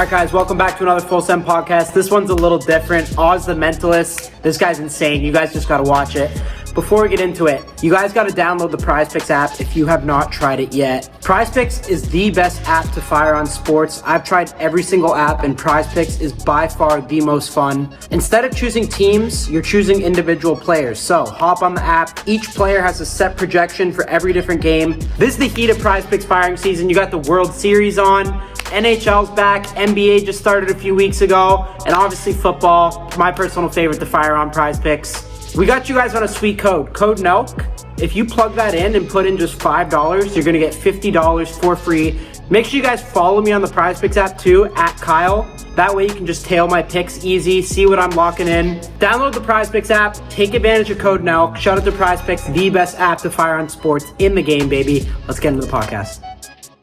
Alright guys, welcome back to another Full Send podcast. This one's a little different. Oz the Mentalist. This guy's insane. You guys just gotta watch it. Before we get into it, you guys gotta download the PrizePicks app if you have not tried it yet. PrizePicks is the best app to fire on sports. I've tried every single app and PrizePicks is by far the most fun. Instead of choosing teams, you're choosing individual players. So hop on the app. Each player has a set projection for every different game. This is the heat of PrizePicks firing season. You got the World Series on. NHL's back, NBA just started a few weeks ago, and obviously football, my personal favorite to fire on PrizePicks. We got you guys on a sweet code NELK. If you plug that in and put in just $5, you're gonna get $50 for free. Make sure you guys follow me on the PrizePicks app too, @Kyle. That way you can just tail my picks easy, see what I'm locking in. Download the PrizePicks app, take advantage of code NELK. Shout out to PrizePicks, the best app to fire on sports in the game, baby. Let's get into the podcast.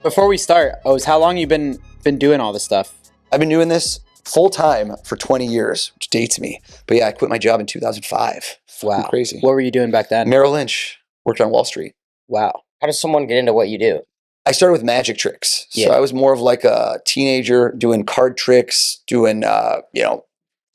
Before we start, Oz, how long you been doing all this stuff? I've been doing this full time for 20 years, which dates me. But yeah, I quit my job in 2005. Wow. Crazy. What were you doing back then? Merrill Lynch, worked on Wall Street. Wow. How does someone get into what you do? I started with magic tricks. So Yeah. I was more of like a teenager doing card tricks, doing,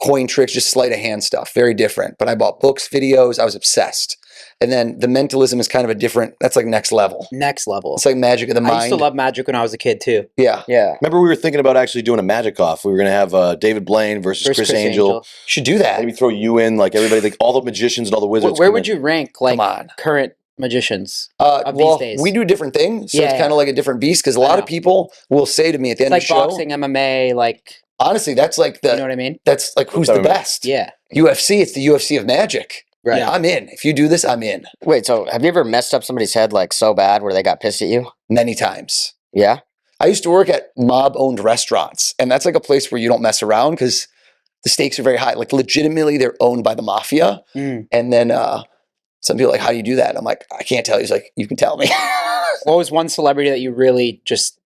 coin tricks, just sleight of hand stuff. Very different. But I bought books, videos. I was obsessed. And then the mentalism is kind of a different, that's like next level. Next level. It's like magic of the mind. I used to love magic when I was a kid too. Yeah. Yeah. Remember we were thinking about actually doing a magic off. We were going to have David Blaine versus Chris Angel. Should do that. Maybe throw you in, like everybody, like all the magicians and all the wizards. Where would you rank like Come on. current magicians of these days? We do different things. So Yeah, it's yeah. kind of like a different beast because a lot of people will say to me at the It's end like of the show, boxing, MMA, like, honestly, that's like you know what I mean? that's like who's the MMA? best. Yeah. UFC, it's the UFC of magic. Right. I'm in. If you do this, I'm in. Wait, so have you ever messed up somebody's head like so bad where they got pissed at you? Many times. Yeah. I used to work at mob-owned restaurants, and that's like a place where you don't mess around because the stakes are very high. Like legitimately, they're owned by the mafia. Mm. And then some people are like, how do you do that? I'm like, I can't tell you. He's like, you can tell me. What was one celebrity that you really just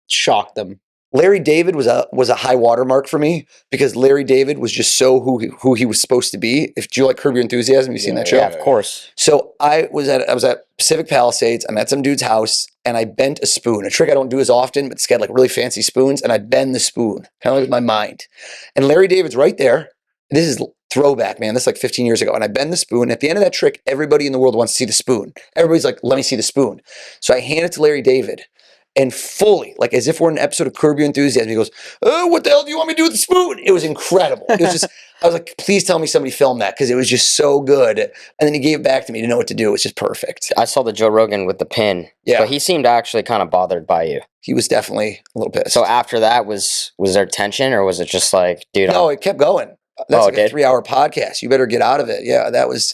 shocked them? Larry David was a high watermark for me because Larry David was just so who he was supposed to be. If do you like Curb Your Enthusiasm? Have you seen that show? Yeah, of course. So I was at Pacific Palisades. I'm at some dude's house and I bent a spoon. A trick I don't do as often, but it's got like really fancy spoons, and I bend the spoon, kind of like with my mind. And Larry David's right there. This is throwback, man. This is like 15 years ago. And I bend the spoon. At the end of that trick, everybody in the world wants to see the spoon. Everybody's like, let me see the spoon. So I hand it to Larry David. And fully, like as if we're in an episode of Curb Your Enthusiasm, he goes, "Oh, what the hell do you want me to do with the spoon?" It was incredible. It was just, I was like, please tell me somebody filmed that because it was just so good. And then he gave it back to me to know what to do. It was just perfect. I saw the Joe Rogan with the pin. Yeah. But he seemed actually kind of bothered by you. He was definitely a little pissed. So after that, was there tension or was it just like, dude? No, it kept going. That's like it a did? 3-hour podcast. You better get out of it. Yeah, that was,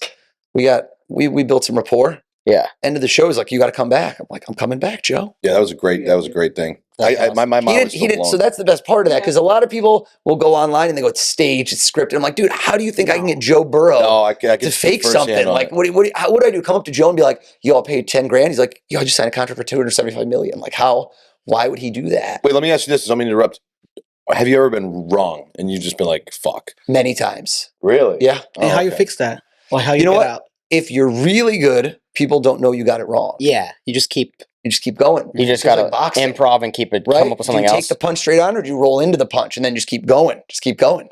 we built some rapport. Yeah. End of the show is like, you got to come back. I'm like, I'm coming back, Joe. Yeah, that was a great thing. That's My mind was He still didn't. blown. So that's the best part of that because a lot of people will go online and they go, it's staged, it's scripted. I'm like, dude, how do you think I can get Joe Burrow No, I can to speak fake something? firsthand on Like, it. what do I do? Come up to Joe and be like, yo, I'll pay you 10 grand. He's like, yo, I just signed a contract for 275 million. Like, why would he do that? Wait, let me ask you this. Let me interrupt. Have you ever been wrong and you've just been like, fuck? Many times. Really? Yeah. And how you okay. fix that? Like how you know get what? out? If you're really good, people don't know you got it wrong. Yeah. You just keep. You just keep going. You just It's got to like boxing, improv and keep it, right? come up with something do you else. take the punch straight on or do you roll into the punch and then just keep going? Just keep going.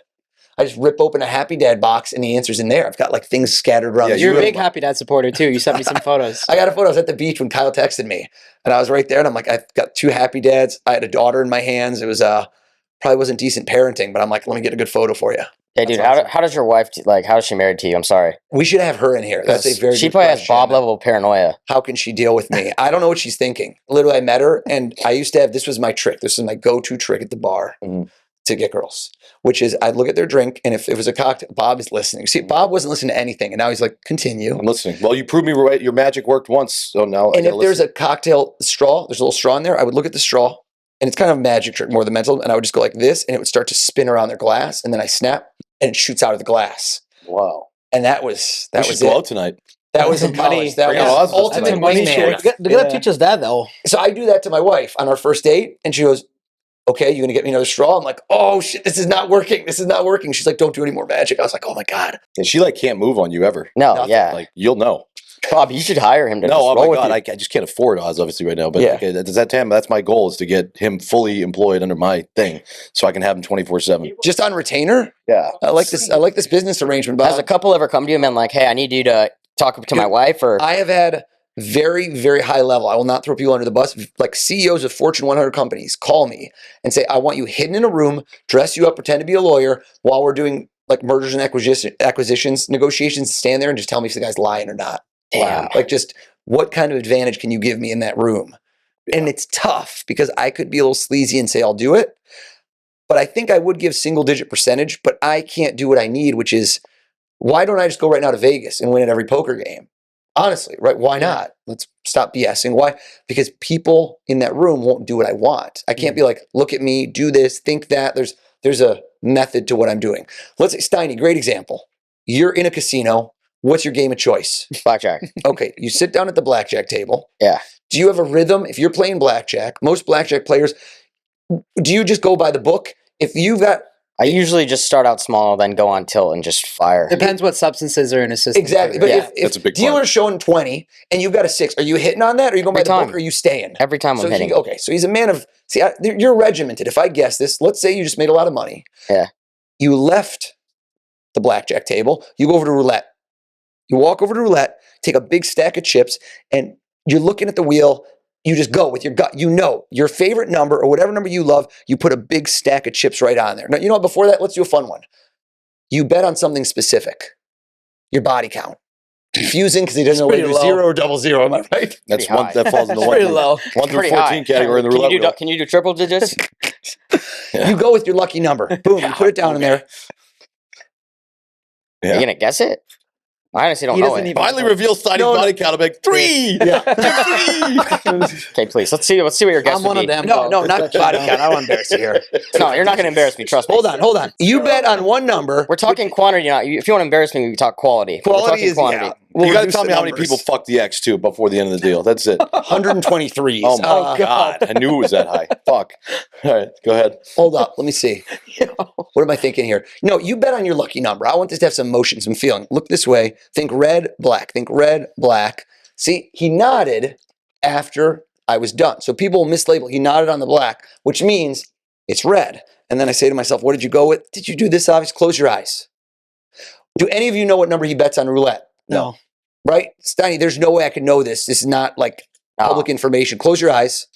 I just rip open a Happy Dad box and the answer's in there. I've got like things scattered around. Yeah, the You're a room. big Happy Dad supporter too. You sent me some photos. I got a photo. I was at the beach when Kyle texted me and I was right there and I'm like, I've got 2 Happy Dads. I had a daughter in my hands. It was probably wasn't decent parenting, but I'm like, let me get a good photo for you. Hey, dude, That's awesome. how does your wife, how is she married to you? I'm sorry. We should have her in here. That's a very She good probably has question. Bob level paranoia. How can she deal with me? I don't know what she's thinking. Literally, I met her and I used to have, this was my trick. This was my go-to trick at the bar to get girls, which is I'd look at their drink and if it was a cocktail, Bob is listening. See, Bob wasn't listening to anything and now he's like, continue. I'm listening. Well, you proved me right. Your magic worked once, so now And if there's a cocktail straw, there's a little straw in there, I would look at the straw and it's kind of a magic trick more than mental. And I would just go like this and it would start to spin around their glass and then I snap and it shoots out of the glass. Wow. And that was We should it. go out tonight. That was in college. That Bring was out Oz. ultimate That's a money wingman. shot. They gotta teach us that though. So I do that to my wife on our first date, and she goes, "Okay, you gonna get me another straw?" I'm like, "Oh shit, this is not working. This is not working." She's like, "Don't do any more magic." I was like, "Oh my god." And she like can't move on you ever. No, Nothing. yeah. Like you'll know. Bob, you should hire him to No, just oh roll my with God, you. I just can't afford Oz obviously right now. But Yeah. like, that's my goal is to get him fully employed under my thing, so I can have him 24/7. Just on retainer? Yeah, I like this business arrangement, Bob. Has a couple ever come to you and been like, hey, I need you to talk to my wife? Or I have had very, very high level. I will not throw people under the bus. Like CEOs of Fortune 100 companies call me and say, I want you hidden in a room, dress you up, pretend to be a lawyer while we're doing like mergers and acquisitions negotiations. Stand there and just tell me if the guy's lying or not. Damn. Like just what kind of advantage can you give me in that room? Yeah. And it's tough because I could be a little sleazy and say, I'll do it. But I think I would give single digit percentage, but I can't do what I need, which is why don't I just go right now to Vegas and win at every poker game? Honestly, right? Why not? Let's stop BSing. Why? Because people in that room won't do what I want. I can't be like, look at me, do this, think that. There's a method to what I'm doing. Let's say, Steiny, great example. You're in a casino. What's your game of choice? Blackjack. Okay, you sit down at the blackjack table. Yeah. Do you have a rhythm? If you're playing blackjack, most blackjack players, do you just go by the book? If you've got I usually just start out small, then go on tilt and just fire. Depends what substances are in a system. exactly, too, but right? if That's a big dealer's showing 20 and you've got a 6, are you hitting on that? Or are you going by Every the time. book? Or are you staying? Every time So I'm hitting. okay, so he's a man of you're regimented. If I guess this, let's say you just made a lot of money. Yeah. You left the blackjack table. You go over to roulette. You walk over to roulette, take a big stack of chips, and you're looking at the wheel. You just go with your gut. You know your favorite number or whatever number you love. You put a big stack of chips right on there. Now, you know what? Before that, let's do a fun one. You bet on something specific. Your body count. Confusing because he doesn't know whether pretty you're low. 0 or 00. Am I right? that's Pretty one high. that falls in the That's one pretty through, low. 1 through Pretty 14 high. category in the Can roulette you do, wheel. can you do triple digits? Yeah. You go with your lucky number. Boom. You put it down in there. Are Yeah. you gonna guess it? I honestly don't He know doesn't it. even- Finally reveal Steiny's No, no. body count. I'm like 3. Yeah. Okay, please. Let's see what your guess I'm would one be. of them. No, bro. no, not body count. I don't want to embarrass you here. No, you're not gonna embarrass me. Trust me. Hold on. You bet on one number. We're talking quantity now. If you want to embarrass me, we can talk quality. But we're Quality talking is quantity. yeah. We'll You got to reduce tell the me how many numbers. people fucked the X too before the end of the deal. That's it. 123s. Oh my God. I knew it was that high. Fuck. All right, go ahead. Hold up. Let me see. What am I thinking here? No, you bet on your lucky number. I want this to have some motion, some feeling. Look this way. Think red, black. Think red, black. See, he nodded after I was done. So people will mislabel. He nodded on the black, which means it's red. And then I say to myself, what did you go with? Did you do this obvious? Close your eyes. Do any of you know what number he bets on roulette? No. Right? Steiny, there's no way I can know this. This is not like public information. Close your eyes.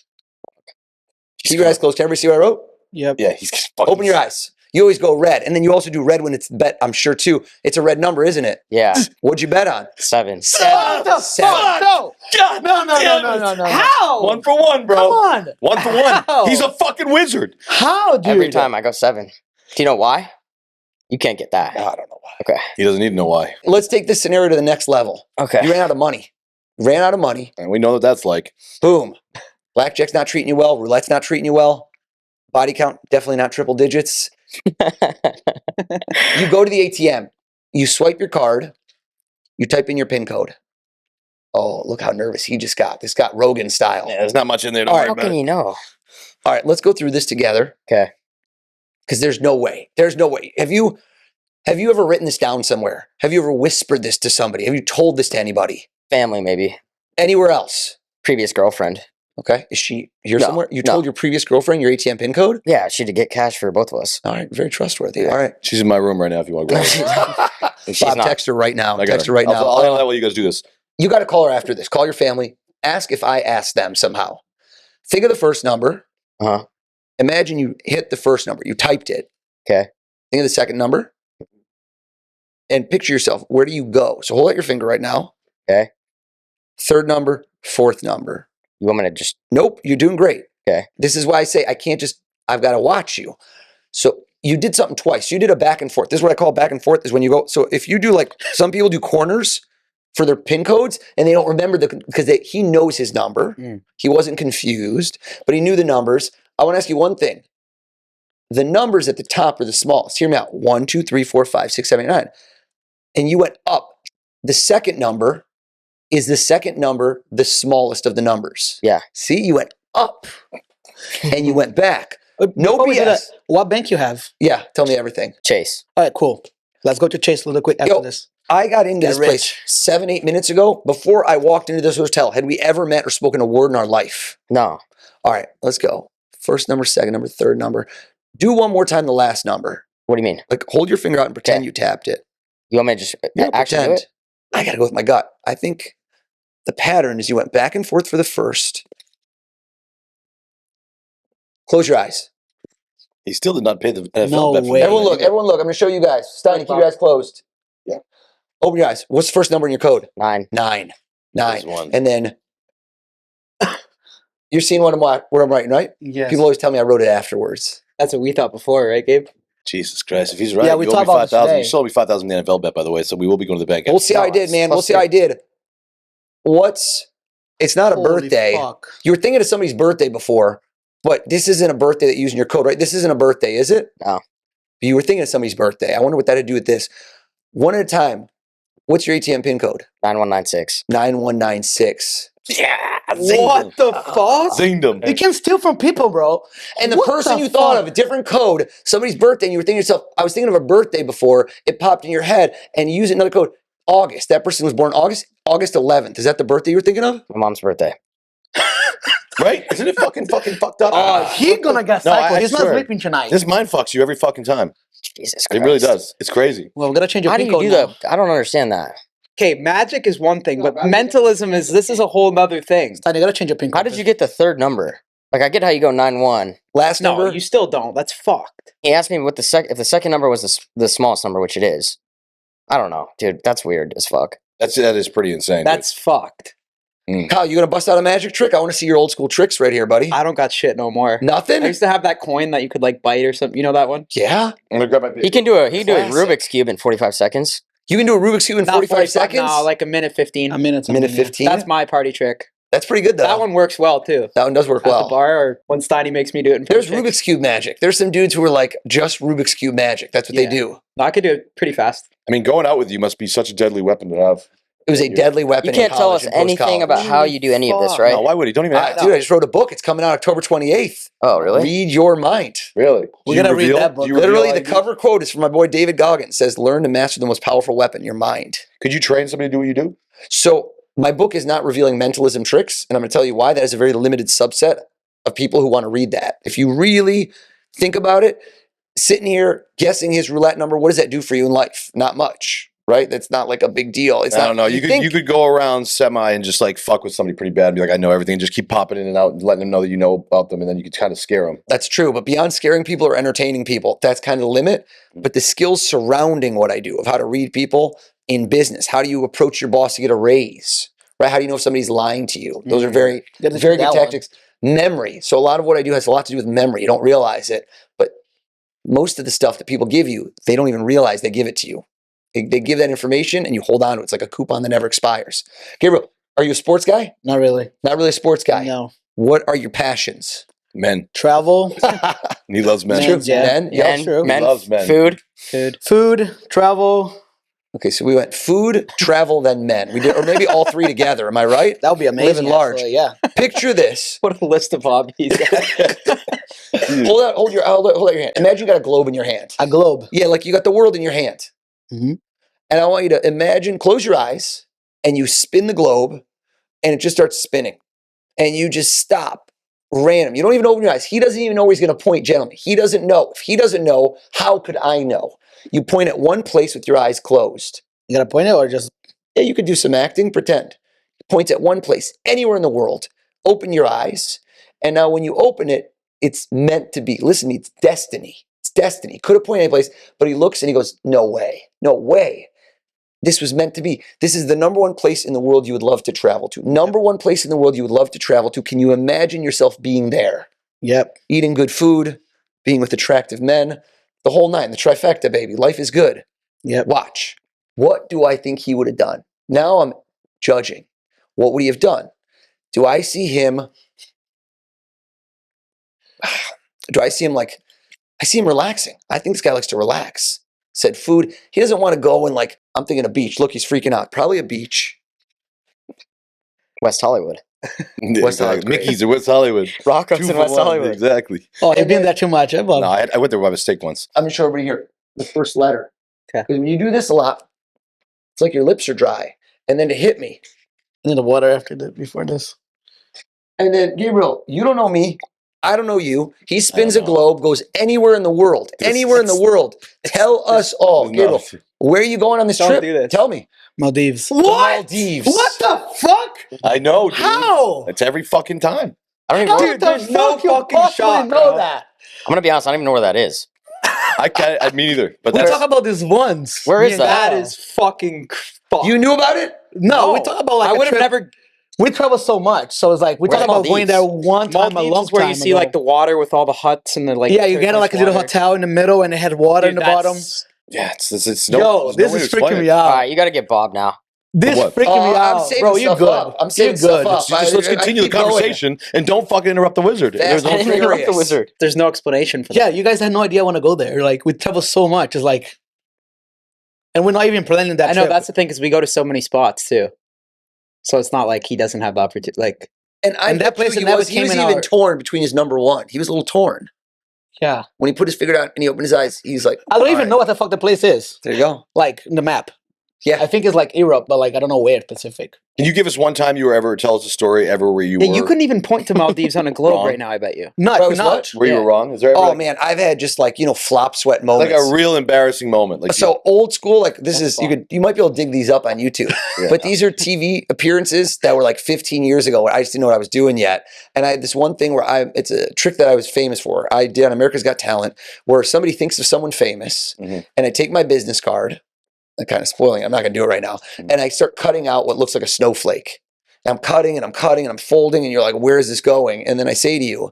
Keep your eyes closed. Can everybody see what I wrote? Yep. Yeah, he's fucking. Open your eyes. You always go red. And then you also do red when it's bet, I'm sure too. It's a red number, isn't it? Yeah, What'd you bet on? 7. Seven. No. God, No. How? 1 for 1, bro. Come on. 1 for 1. How? He's a fucking wizard. How, dude? Every time I go 7. Do you know why? You can't get that. I don't know why. Okay. He doesn't need to know why, Let's take this scenario to the next level. Okay. You ran out of money. and we know what that's like. Boom. Blackjack's not treating you well. Roulette's not treating you well. Body count, definitely not triple digits. You go to the ATM. You swipe your card. You type in your PIN code. Oh, look how nervous he just got. This got Rogan style. Yeah, there's not much in there. Don't All worry How about can it. you know? All right, let's go through this together. Okay. Because there's no way. There's no way. Have you ever written this down somewhere? Have you ever whispered this to somebody? Have you told this to anybody? Family, maybe. Anywhere else? Previous girlfriend. Okay. Is she here No, somewhere? You no. told your previous girlfriend your ATM PIN code? Yeah, she had to get cash for both of us. All right. Very trustworthy. Yeah. All right. She's in my room right now if you want to go. She's Bob, not. text her right now. I got Text her right now. I'll let you guys do this. You got to call her after this. Call your family. Ask if I asked them somehow. Think of the first number. Uh-huh. Imagine you hit the first number. You typed it. Okay. Think of the second number. And picture yourself. Where do you go? So hold out your finger right now. Okay. Third number, fourth number. You want me to just... Nope, you're doing great. Okay. This is why I say I can't just, I've got to watch you. So you did something twice. You did a back and forth. This is what I call back and forth is when you go. So if you do like, some people do corners for their PIN codes and they don't remember because he knows his number. He wasn't confused, but he knew the numbers. I want to ask you one thing. The numbers at the top are the smallest. Hear me out. 1, 2, 3, 4, 5, 6, 7, 8, 9. And you went up. The second number is the second number, the smallest of the numbers. Yeah. See, you went up and you went back. No Before we do BS. that, what bank you have? Yeah, tell me everything. Chase. All right, cool. Let's go to Chase really quick after this. I got into this place 7-8 minutes ago. Before I walked into this hotel, had we ever met or spoken a word in our life? No. All right, let's go. First number, second number, third number. Do one more time the last number. What do you mean? Like hold your finger out and pretend you tapped it. You want me to just actually do it? I got to go with my gut. I think the pattern is you went back and forth for the first. Close your eyes. He still did not pay the NFL No bet for way. that. Everyone look. Everyone look. I'm going to show you guys. Steiny, keep your eyes closed. Yeah. Open your eyes. What's the first number in your code? 9. 9. There's one. And then you're seeing what I'm writing, right? Yes. People always tell me I wrote it afterwards. That's what we thought before, right, Gabe? Jesus Christ. If he's right, Yeah, we you owe me talked about this 5,000. You today. still owe me 5,000 in the NFL bet, by the way, so we will be going to the bank. We'll see how I did, man. We'll see how I did. It's not a Holy birthday. fuck. You were thinking of somebody's birthday before, but this isn't a birthday that you use in your code, right? This isn't a birthday, is it? No. You were thinking of somebody's birthday. I wonder what that had to do with this. One at a time. What's your ATM PIN code? 9196. 9196. Yeah. What the fuck? Zinged him. You can steal from people, bro. And the What person the you thought fuck? of, a different code, somebody's birthday, and you were thinking to yourself, I was thinking of a birthday before, it popped in your head, and you use another code. August. That person was born August 11th. Is that the birthday you were thinking of? My mom's birthday. Right? Isn't it fucking fucked up? He gonna get No, cycled. I He's not swear. sleeping tonight. This mind fucks you every fucking time. Jesus It Christ. really does. It's crazy. Well, we're gonna change your How do PIN you code do now. that? I don't understand that. Okay, magic is one thing, but mentalism this is a whole nother thing. Stein, you gotta change your PIN code. How did you get the third number? Like, I get how you go 9-1. Last No, number? you still don't. That's fucked. He asked me what if the second number was the smallest number, which it is. I don't know, dude. That's weird as fuck. That is pretty insane. That's fucked. Kyle, you gonna bust out a magic trick? I want to see your old school tricks right here, buddy. I don't got shit no more. Nothing? I used to have that coin that you could like bite or something. You know that one? Yeah. I'm gonna grab my He can do a Classic. Rubik's Cube in 45 seconds. You can do a Rubik's Cube in Not 45 seconds? No, like a minute 15. a minute? Minute something, yeah. 15? That's my party trick. That's pretty good, though. That one works well too. That one does work At the well. bar or when Steiny makes me do it in front There's of chicks. Rubik's Cube magic. There's some dudes who are like just Rubik's Cube magic. That's what they Yeah. do. No, I could do it pretty fast. I mean, going out with you must be such a deadly weapon to have. It was a deadly weapon. You can't in tell college us and anything post-college. about how you do any of this, right? No, why would he? Don't even ask. Dude, I just wrote a book. It's coming out October 28th. Oh, really? Read your mind. Really? We're Do you gonna read reveal- that book. do you reveal Literally, the ideas? cover quote is from my boy David Goggins. It says, learn to master the most powerful weapon, your mind. Could you train somebody to do what you do? So my book is not revealing mentalism tricks, and I'm going to tell you why. That is a very limited subset of people who want to read that. If you really think about it, sitting here guessing his roulette number, what does that do for you in life? Not much, right? That's not like a big deal. It's I not. don't know. You could go around semi and just like fuck with somebody pretty bad and be like, I know everything. Just keep popping in and out and letting them know that you know about them, and then you could kind of scare them. That's true, but beyond scaring people or entertaining people, that's kind of the limit. But the skills surrounding what I do, of how to read people in business, how do you approach your boss to get a raise, right? How do you know if somebody's lying to you? Those are very, Gotta very do good that one. tactics. Memory. So a lot of what I do has a lot to do with memory. You don't realize it, but most of the stuff that people give you, they don't even realize they give it to you. They give that information and you hold on to it. It's like a coupon that never expires. Gabriel, are you a sports guy? Not really. Not really a sports guy. No. What are your passions? Men. Travel, And he loves men. Men. True. Yeah. Men? Yeah. Men. true. He loves men. Food. food, travel. Okay, so we went food, travel, then men. We did, or maybe all three together. Am I right? That would be amazing. Living large. actually, yeah. Picture this. What a list of hobbies. Hold out your hand. Imagine you got a globe in your hand. A globe. Yeah, like you got the world in your hand. Mhm. And I want you to imagine, close your eyes, and you spin the globe, and it just starts spinning. And you just stop, random. You don't even open your eyes. He doesn't even know where he's going to point, gentlemen. He doesn't know. If he doesn't know, how could I know? You point at one place with your eyes closed. You gotta point it or just Yeah, you could do some acting, pretend. Points at one place, anywhere in the world. Open your eyes. And now when you open it, it's meant to be. Listen to me, it's destiny. It's destiny. Could have pointed any place, but he looks and he goes, no way, no way. This was meant to be. This is the number one place in the world you would love to travel to. Number one place in the world you would love to travel to. Can you imagine yourself being there? Yep. Eating good food, being with attractive men, the whole nine, the trifecta, baby. Life is good. Yep. Watch. What do I think he would have done? Now I'm judging. What would he have done? Do I see him like, I see him relaxing. I think this guy likes to relax. Said food. He doesn't want to go and like, I'm thinking a beach. Look, he's freaking out. Probably a beach. West Hollywood. West Hollywood. Mickey's in West Hollywood. Rocco's 2 in for West 1. Hollywood. Exactly. Oh, you've been there too much. Eh, Bob? No, I went there by mistake once. I'm going to show everybody here the first letter. Okay. Because when you do this a lot, It's like your lips are dry. And then to hit me. I need the water after that. Before this. And then, Gabriel, you don't know me. I don't know you. He spins a know. globe, goes anywhere in the world. Anywhere in the world. Tell us all. No. Gabriel, where are you going on this Don't trip? do this. Tell me. Maldives. The Maldives. What the fuck? I know, dude. How? It's every fucking time. I don't even. How know. the there's no fuck you fucking possibly shot, know bro. that? I'm gonna be honest. I don't even know where that is. Me neither. But We that's talk about this once. Where is That that? is fucking fuck. You knew about it? No, we talk about like I a would have trip. never. We travel so much, so it's like we Where's talk about going there Maldives? one time a Maldives long is where time you see ago. like the water with all the huts and the like. yeah, you get like a little water. hotel in the middle and it had water in Dude, the bottom. that's- yeah, it's Yo, there's no this way is to explain freaking it. me All out. right, you gotta get Bob now. This What? freaking me I'm out, saving bro. You stuff good? up. I'm saving You stuff good. up. Let's continue the keep going. conversation and don't fucking interrupt the wizard. Fast There's no and trigger. furious. The wizard. There's no explanation for that. Yeah, you guys had no idea I want to go there. Like we travel so much, it's like, and we're not even planning that. I know trip. that's the thing because we go to so many spots too. So it's not like he doesn't have the opportunity. Like, And I And that bet place you that never he came was in even our- torn between his number one. He was a little torn. yeah, When he put his finger down and he opened his eyes, he's like, I don't even "All know right, what the fuck the place is. There you go. Like in the map. Yeah. I think it's like Europe, but like I don't know where specific. Can you give us one time you were ever, tell us a story ever where you yeah. were You couldn't even point to Maldives on a globe Wrong. right now. I bet you. No, Where I I was cannot. what? where you were Yeah. wrong? Is there ever Oh like, man, I've had just like, flop sweat like moments. a real embarrassing moment? Like So old school, like this is you might be able to dig these up on YouTube. Yeah. But these are TV appearances that were like 15 years ago where I just didn't know what I was doing yet. And I had this one thing where it's a trick that I was famous for. I did on America's Got Talent where somebody thinks of someone famous Mhm. and I take my business card. I'm kind of spoiling. I'm not going to do it right now. And I start cutting out what looks like a snowflake. And I'm cutting and I'm cutting and I'm folding and you're like, where is this going? And then I say to you,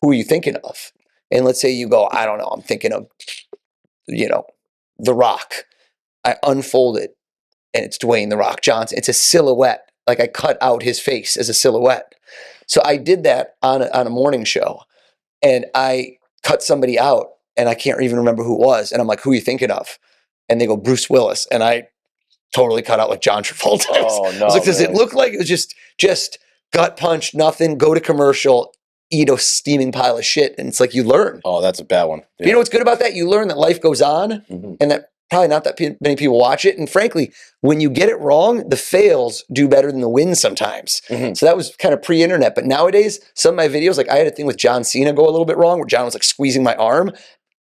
who are you thinking of? And let's say you go, I don't know. I'm thinking of, The Rock. I unfold it and it's Dwayne The Rock Johnson. It's a silhouette. Like I cut out his face as a silhouette. So I did that on a morning show and I cut somebody out and I can't even remember who it was. And I'm like, who are you thinking of? And they go, Bruce Willis. And I totally cut out like John Travolta. Oh, I was like, does it man. look like it was just gut punch, nothing, go to commercial, eat a steaming pile of shit. And it's like, you learn. Oh, that's a bad one. You know what's good about that? You learn that life goes on Mhm. and that probably not that many people watch it. And frankly, when you get it wrong, the fails do better than the wins sometimes. Mhm. So that was kind of pre-internet. But nowadays, some of my videos, like I had a thing with John Cena go a little bit wrong where John was like squeezing my arm.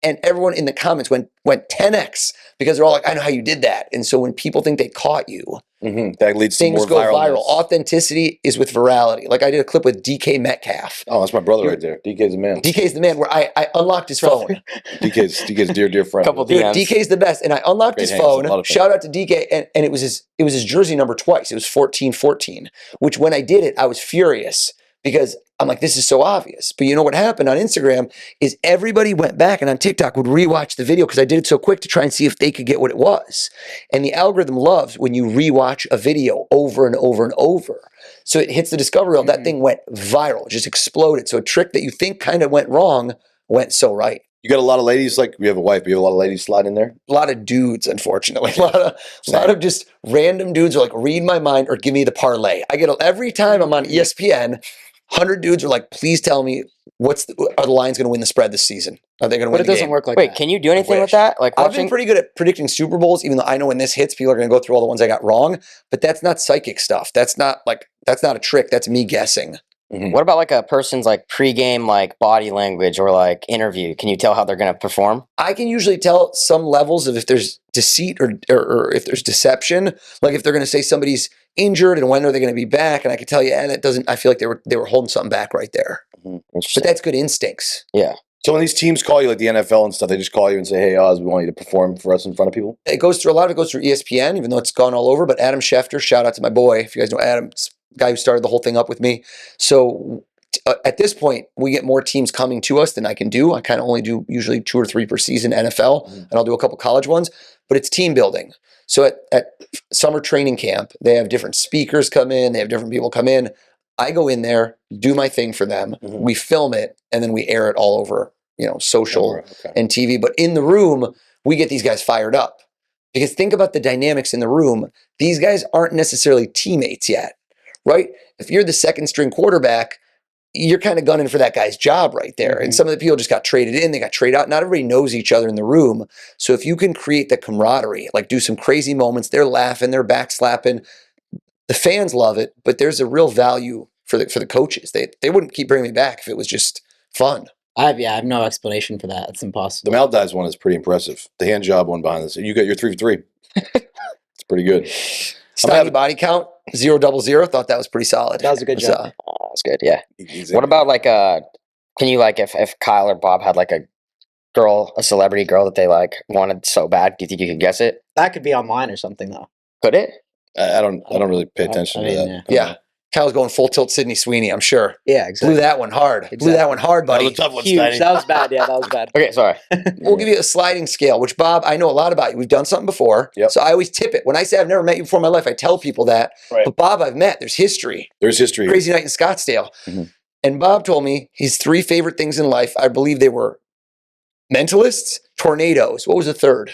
And everyone in the comments went 10x because they're all like, I know how you did that. And so when people think they caught you, Mhm. That leads to things more go viral. viralness. Authenticity is with virality. Like I did a clip with DK Metcalf. Oh, that's my brother right there. DK's the man. DK's the man where I unlocked his phone. DK's dear friend. Couple Dude, DMs. DK's the best. And I unlocked Great his hands, a lot phone. of things. Shout out to DK. And it was his jersey number twice. It was 14-14, which when I did it, I was furious because I'm like, this is so obvious. But you know what happened on Instagram is everybody went back and on TikTok would rewatch the video because I did it so quick to try and see if they could get what it was. And the algorithm loves when you rewatch a video over and over and over. So it hits the discovery reel. That thing went viral, it just exploded. So a trick that you think kind of went wrong went so right. You got a lot of ladies, like we have a wife, but you have a lot of ladies slide in there? A lot of dudes, unfortunately. A lot of just random dudes are like, read my mind or give me the parlay. I get every time I'm on ESPN, 100 dudes are like, please tell me are the Lions going to win the spread this season? Are they going to But win it the doesn't game? work like Wait, that. can you do anything with wish. that? Like I've been watching? pretty good at predicting Super Bowls, even though I know in this hits, people are going to go through all the ones I got wrong. But that's not psychic stuff. That's not a trick. That's me guessing. What about like a person's like pregame like body language or like interview? Can you tell how they're gonna perform? I can usually tell some levels of if there's deceit or if there's deception. Like if they're going to say somebody's injured and when are they going to be back, and I can tell you, and it doesn't. I feel like they were holding something back right there. But Interesting. that's good instincts. So when these teams call you, like the NFL and stuff, they just call you and say, hey, Oz, we want you to perform for us in front of people? It goes through a lot of it goes through ESPN, even though it's gone all over. But Adam Schefter, shout out to my boy. If you guys know Adam, it's the guy who started the whole thing up with me. So at this point, we get more teams coming to us than I can do. I kind of only do usually 2 or 3 per season NFL, and I'll do a couple college ones. But it's team building. So at summer training camp, they have different speakers come in. They have different people come in. I go in there, do my thing for them. Mhm. We film it, and then we air it all over, social Okay. and TV. But in the room, we get these guys fired up. Because think about the dynamics in the room. These guys aren't necessarily teammates yet, right? If you're the second string quarterback, you're kind of gunning for that guy's job right there. And some of the people just got traded in, they got traded out. Not everybody knows each other in the room. So if you can create the camaraderie, like do some crazy moments, they're laughing, they're backslapping. The fans love it, but there's a real value for the coaches. They wouldn't keep bringing me back if it was just fun. I have no explanation for that. It's impossible. The Maldives one is pretty impressive. The hand job one behind this. You got your 3 for 3. It's pretty good. Steiny body count 000. Thought that was pretty solid. That was a good job. That's good. Yeah. He's What about like can you like if Kyle or Bob had like a celebrity girl that they like wanted so bad, do you think you could guess it? That could be online or something though. Could it? I don't really pay attention to that. Yeah. Kyle's going full tilt Sydney Sweeney, I'm sure. Yeah, exactly. Blew that one hard. Blew Exactly. that one hard, That was buddy. a tough one, Huge. Steiny. That was bad. Yeah, that was bad. Okay, sorry. We'll give you a sliding scale, which, Bob, I know a lot about you. We've done something before. Yep. So I always tip it. When I say I've never met you before in my life, I tell people that. Right. But Bob, I've met. There's history. There's history. Crazy night in Scottsdale. Mhm. And Bob told me his 3 favorite things in life, I believe they were mentalists, tornadoes. What was the third?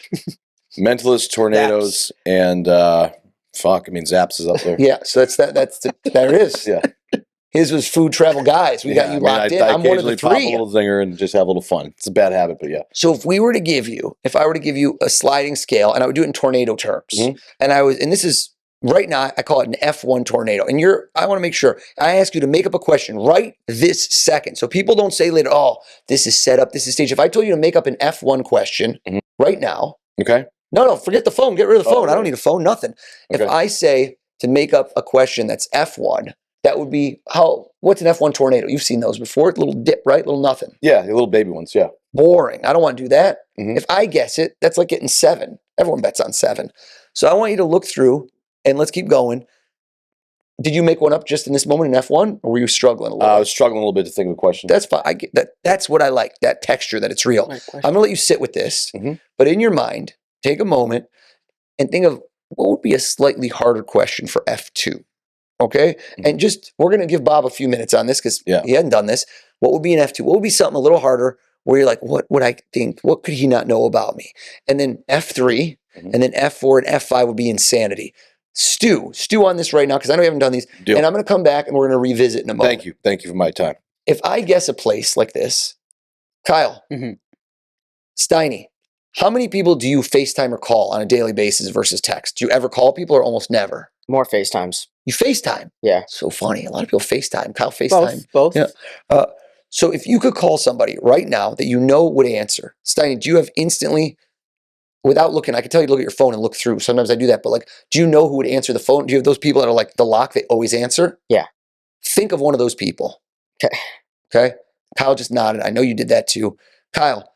Mentalist, tornadoes, and Zaps is up there. Yeah, so there it is. Yeah. His was food, travel, guys. We got you locked in. I'm one of the occasionally pop a 3. little zinger and just have a little fun. It's a bad habit, but yeah. So if I were to give you a sliding scale, and I would do it in tornado terms, and this is right now, I call it an F1 tornado. And I want to make sure I ask you to make up a question right this second. So people don't say later, oh, this is set up, this is staged. If I told you to make up an F1 question right now, Okay. no, forget the phone, get rid of the phone. I don't right. need a phone, nothing. Okay. If I say to make up a question that's F1, that would be what's an F1 tornado? You've seen those before. A little dip, right? Little nothing. Yeah, the little baby ones, yeah. Boring. I don't want to do that. Mhm. If I guess it, that's like getting 7. Everyone bets on 7. So I want you to look through and let's keep going. Did you make one up just in this moment in F1 or were you struggling a little? I was struggling a little bit to think of a question. That's fine. I get that. That's what I like, that texture, that it's real. I'm going to let you sit with this, but in your mind, take a moment and think of what would be a slightly harder question for F2. Okay? And we're going to give Bob a few minutes on this because he hadn't done this. What would be an F2? What would be something a little harder where you're like, what would I think? What could he not know about me? And then F3, and then F4 and F5 would be insanity. Stew on this right now because I know you haven't done these. Deal. And I'm going to come back and we're going to revisit in a moment. Thank you for my time. If I guess a place like this, Kyle, Steiny, how many people do you FaceTime or call on a daily basis versus text? Do you ever call people or almost never? More FaceTimes. You FaceTime. Yeah. So funny. A lot of people FaceTime. Kyle FaceTime. Both. Yeah. So if you could call somebody right now that you know would answer, Steiny, do you have instantly, without looking, I could tell you to look at your phone and look through. Sometimes I do that, but like, do you know who would answer the phone? Do you have those people that are like the lock, they always answer? Yeah. Think of one of those people. Okay. Kyle just nodded. I know you did that too. Kyle,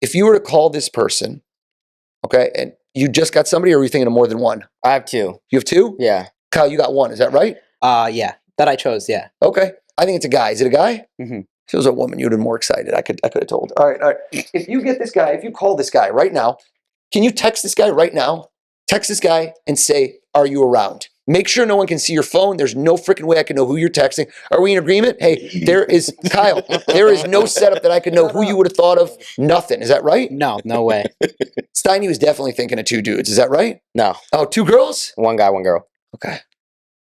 if you were to call this person, okay, and you just got somebody or are you thinking of more than one? I have 2. You have 2? Yeah. Kyle, you got 1. Is that right? Yeah. That I chose. Yeah. Okay. I think it's a guy. Is it a guy? Mhm. If it was a woman, you'd have been more excited. I could have told. All right. If you get this guy, if you call this guy right now, can you text this guy right now? Text this guy and say, are you around? Make sure no one can see your phone. There's no freaking way I can know who you're texting. Are we in agreement? Hey, Kyle, there is no setup that I could know who you would have thought of. Nothing. Is that right? No way. Steiny was definitely thinking of 2 dudes. Is that right? No. Oh, 2 girls? 1 guy, 1 girl. Okay.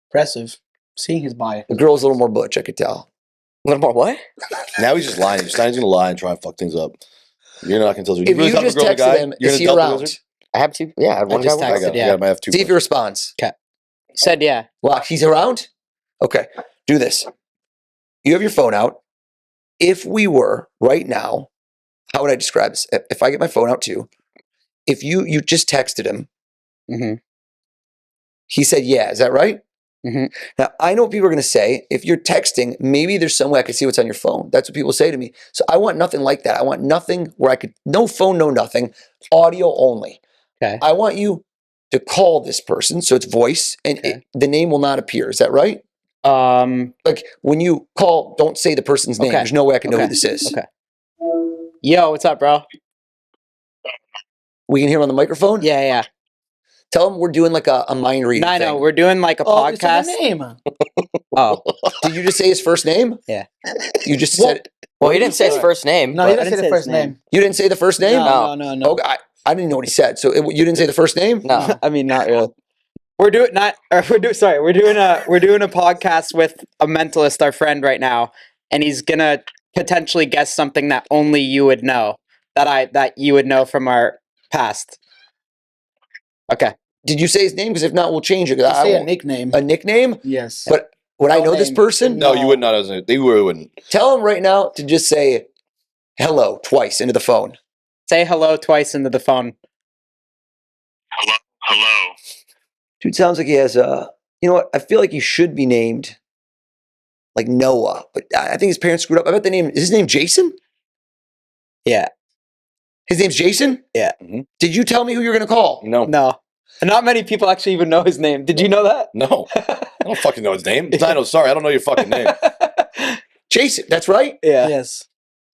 Impressive. Seeing his bio. The girl's a little more butch, I could tell. A little more what? Now he's just lying. Stein's gonna lie and try and fuck things up. You're not gonna tell the If you just texted him, is he around? I have 2. Yeah, I had 1 guy, just 1 texted, girl. yeah. I might have 2. See if he responds. Said yeah. Lock, he's around? Okay, do this. You have your phone out. If we were right now, how would I describe this? If I get my phone out too, if you just texted him, he said, yeah, is that right? Now, I know what people are going to say. If you're texting, maybe there's some way I could see what's on your phone. That's what people say to me. So I want nothing like that. I want nothing where I could, no phone, no nothing, audio only. Okay. I want you to call this person, so it's voice, and the name will not appear. Is that right? Like when you call, don't say the person's name. Okay. There's no way I can know who this is. Okay. Yo, what's up, bro? We can hear him on the microphone? Yeah. Tell him we're doing like a mind reading No, thing. we're doing like a podcast. name. Oh, Did you just say his first name? Yeah. You just said it. Well, he didn't say his first name. No, but- he didn't say the first name. You didn't say the first name? no. Okay, I didn't know what he said. So you didn't say the first name? No. I mean, not really. We're doing a podcast with a mentalist, our friend right now, and he's gonna potentially guess something that only you would know, that you would know from our past. Okay. Did you say his name? Because if not, we'll change it. 'Cause I Say a won't- nickname. A nickname? Yes. But would I No know this name. person? No, you would not. They really wouldn't. Tell him right now to just say hello twice into the phone. Say hello twice into the phone. Hello. Dude, sounds like he has a. You know what? I feel like he should be named like Noah, but I think his parents screwed up. I bet the name is his name Jason. Yeah. His name's Jason. Yeah. Did you tell me who you're gonna call? No. No. And not many people actually even know his name. Did you know that? No. I don't fucking know his name. Dino, sorry, I don't know your fucking name. Jason. That's right. Yeah. Yes.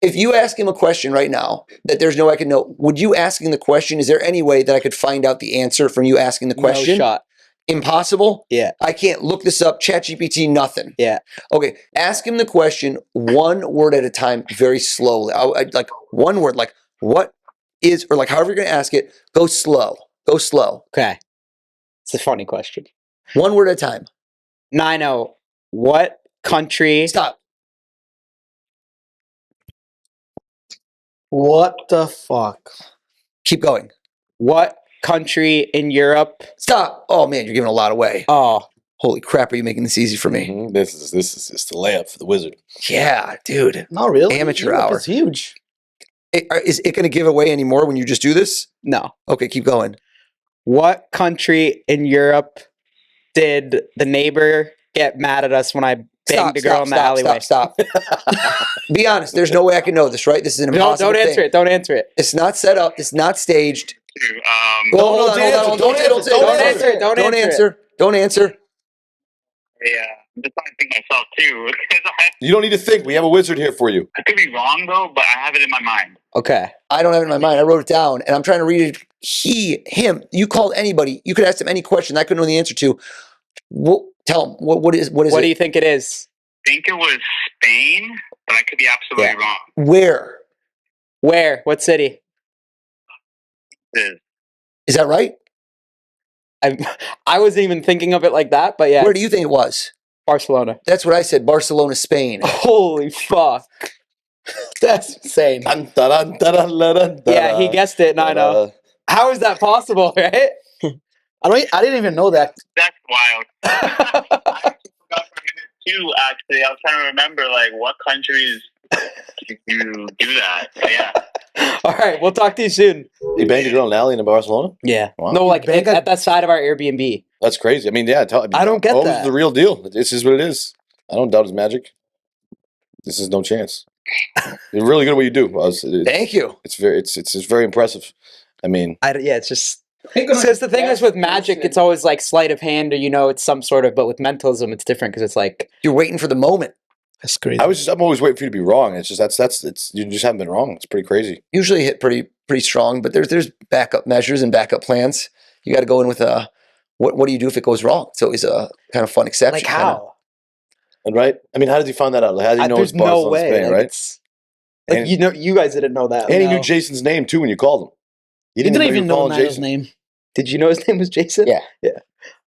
If you ask him a question right now that there's no way I can know, would you asking the question? Is there any way that I could find out the answer from you asking the question? No shot. Impossible. Yeah. I can't look this up. ChatGPT, nothing. Yeah. Okay, ask him the question one word at a time, very slowly. I'd like one word, like what is, or like however you're going to ask it. Go slow. Go slow. Okay. It's a funny question. One word at a time. Nino, what country? Stop. What the fuck? Keep going. What country in Europe? Stop. Oh man, you're giving a lot away. Oh, Holy crap, are you making this easy for me? Mhm. This is just a layup for the wizard. Yeah, dude. Not really. Amateur Europe hour. is huge. Is it going to give away any more when you just do this? no. Okay, keep going. What country in Europe did the neighbor get mad at us when I banged a girl in the alleyway? Stop. Be honest. There's no way I can know this, right? This is an impossible Don't answer thing. it. Don't answer it. It's not set up. It's not staged. Don't Hold on, answer, hold don't on, answer, say it, don't answer. Don't answer. Yeah, I'm just trying to think myself too. You don't need to think. We have a wizard here for you. I could be wrong though, but I have it in my mind. Okay. I don't have it in my mind. I wrote it down, and I'm trying to read it. Him. You called anybody. You could ask him any question I couldn't know the answer to. Tell him what is What it? do you think it is? I think it was Spain, but I could be absolutely wrong. Where Where? What city? is that right? I wasn't even thinking of it like that, but yeah. Where do you think it was? Barcelona. That's what I said. Barcelona, Spain. Holy fuck. That's insane. Dun, dun, dun, dun, dun, dun, Yeah, he guessed it, and I know. How is that possible, right? I didn't even know that. That's wild. I actually forgot for a minute too. Actually, I was trying to remember like what countries you do that. But yeah. All right, we'll talk to you soon. You banged a girl in an alley in Barcelona? Yeah. Wow. No, like bang at that side of our Airbnb. That's crazy. I mean, yeah. I don't get Holmes that. is the real deal. This is what it is. I don't doubt his magic. This is no chance. You're really good at what you do. Thank you. It's very impressive. I mean, Yeah, it's just because the thing is with magic, it's always like sleight of hand, or it's some sort of. But with mentalism, it's different because it's like You're waiting for the moment. That's crazy. I'm always waiting for you to be wrong. It's just you just haven't been wrong. It's pretty crazy. Usually hit pretty strong, but there's backup measures and backup plans. You got to go in with what do you do if it goes wrong? It's always a kind of fun exception. like how? And right? I mean, how did he find that out? Like, how did he know There's it's Barcelona, no way, Spain, like, right? it's- Like And- you guys didn't know that. And he No. knew Jason's name too when you called him. You didn't even know calling Nigel's name. Did you know his name was Jason? Yeah. Do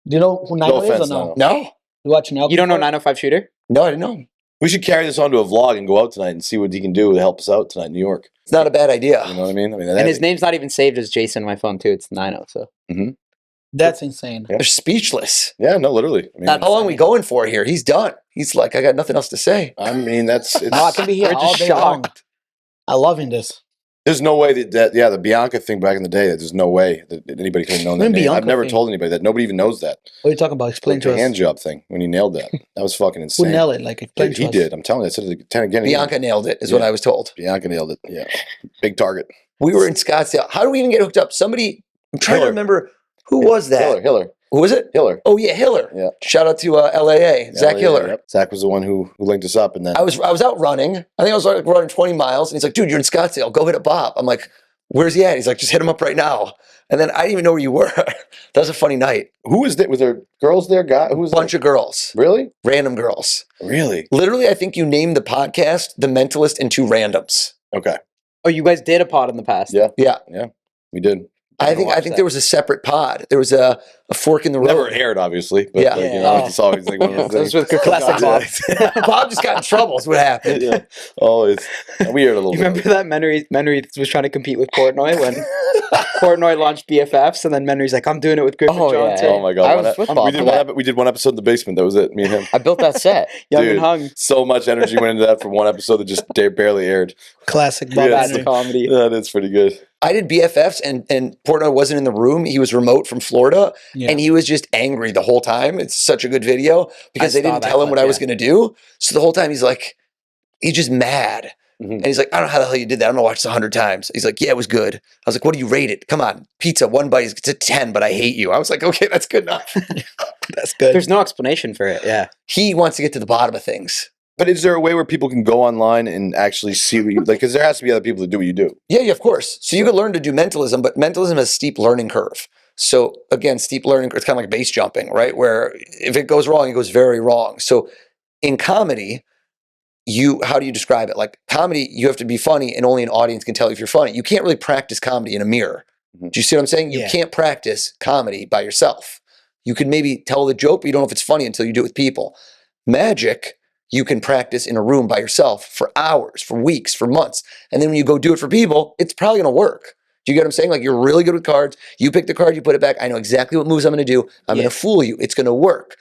you know who Nigel is or offense, no? Nigel. No, You watch NELK? You don't know before? 905 Shooter? no, I didn't know. We should carry this onto a vlog and go out tonight and see what he can do to help us out tonight in New York. It's not a bad idea. You know what I mean? I mean, And his name's not even saved as Jason on my phone too. It's 90. So That's insane. Yeah. They're speechless. Yeah, no, literally. I mean, That's- How long are we going for here? He's done. He's like, I got nothing else to say. it's. No, I can be here We're all just day long. shocked. I loving this. There's no way that the Bianca thing back in the day. There's no way that anybody could have known that. When Name. Bianca I've never thing? told anybody that. Nobody even knows that. What are you talking about? Explain Like to the us. hand job thing when he nailed that. That was fucking Who insane. nailed it? Like explain Dude, to he us. did. I'm telling you. I said it again. Bianca nailed it, is what Yeah. I was told. Bianca nailed it. Yeah, big target. We were in Scottsdale. How do we even get hooked up? Somebody, I'm trying to Hiller. remember, who was that? Hiller. Who was it? Hiller. Oh yeah, Hiller. Yeah. Shout out to LAA, Zach Yeah, Hiller. yep. Zach was the one who linked us up, and then I was out running. I think I was like running 20 miles, and he's like, "Dude, you're in Scottsdale. Go hit a Bob." I'm like, "Where's he at?" He's like, "Just hit him up right now." And then I didn't even know where you were. That was a funny night. who was there? Was there girls there? Guy? Who was Bunch of girls, really? random girls. Really? Literally, I think you named the podcast "The Mentalist" and two randoms. Okay. Oh, you guys did a pod in the past. Yeah. Yeah, We did. I think there was a separate pod. There was a a fork in the road. Never aired, obviously, but Yeah. like, you Yeah. know, it's always like one of those That was things. with Griffin Classic Johnson. Bob. Bob just got in trouble. Is what happened. Yeah, always. We aired a little You bit. remember that Menry was trying to compete with Portnoy when Portnoy launched BFFs, and then Menry's like, "I'm doing it with Griffin Oh, yeah. Johnson." Oh my god! I one was with we Bob did for one. that. We did one episode in the basement. That was it. Me and him. I built that set. Young Dude, and hung. so much energy went into that for one episode that just barely aired. Classic Bob Yeah, Henry. Comedy. Yeah, that's pretty good. I did BFFs and Portnoy wasn't in the room. He was remote from Florida Yeah. and he was just angry the whole time. It's such a good video because I they saw didn't that tell him clip, what I was yeah. going to do. So the whole time he's just mad. Mhm. And he's like, I don't know how the hell you did that. I'm going to watch this 100 times. He's like, yeah, it was good. I was like, what do you rate it? Come on. Pizza, one bite, it's a 10, but I hate you. I was like, okay, that's good enough. That's good. There's no explanation for it. Yeah. He wants to get to the bottom of things. But is there a way where people can go online and actually see what you like? Because there has to be other people that do what you do. Yeah, of course. So you could learn to do mentalism, but mentalism has a steep learning curve. So again, steep learning, it's kind of like base jumping, right? Where if it goes wrong, it goes very wrong. So in comedy, how do you describe it? Like comedy, you have to be funny and only an audience can tell if you're funny. You can't really practice comedy in a mirror. Mhm. Do you see what I'm saying? You Yeah. can't practice comedy by yourself. You can maybe tell the joke, but you don't know if it's funny until you do it with people. Magic, you can practice in a room by yourself for hours, for weeks, for months. And then when you go do it for people, it's probably going to work. Do you get what I'm saying? Like you're really good with cards. You pick the card, you put it back. I know exactly what moves I'm going to do. I'm Yeah. going to fool you. It's going to work.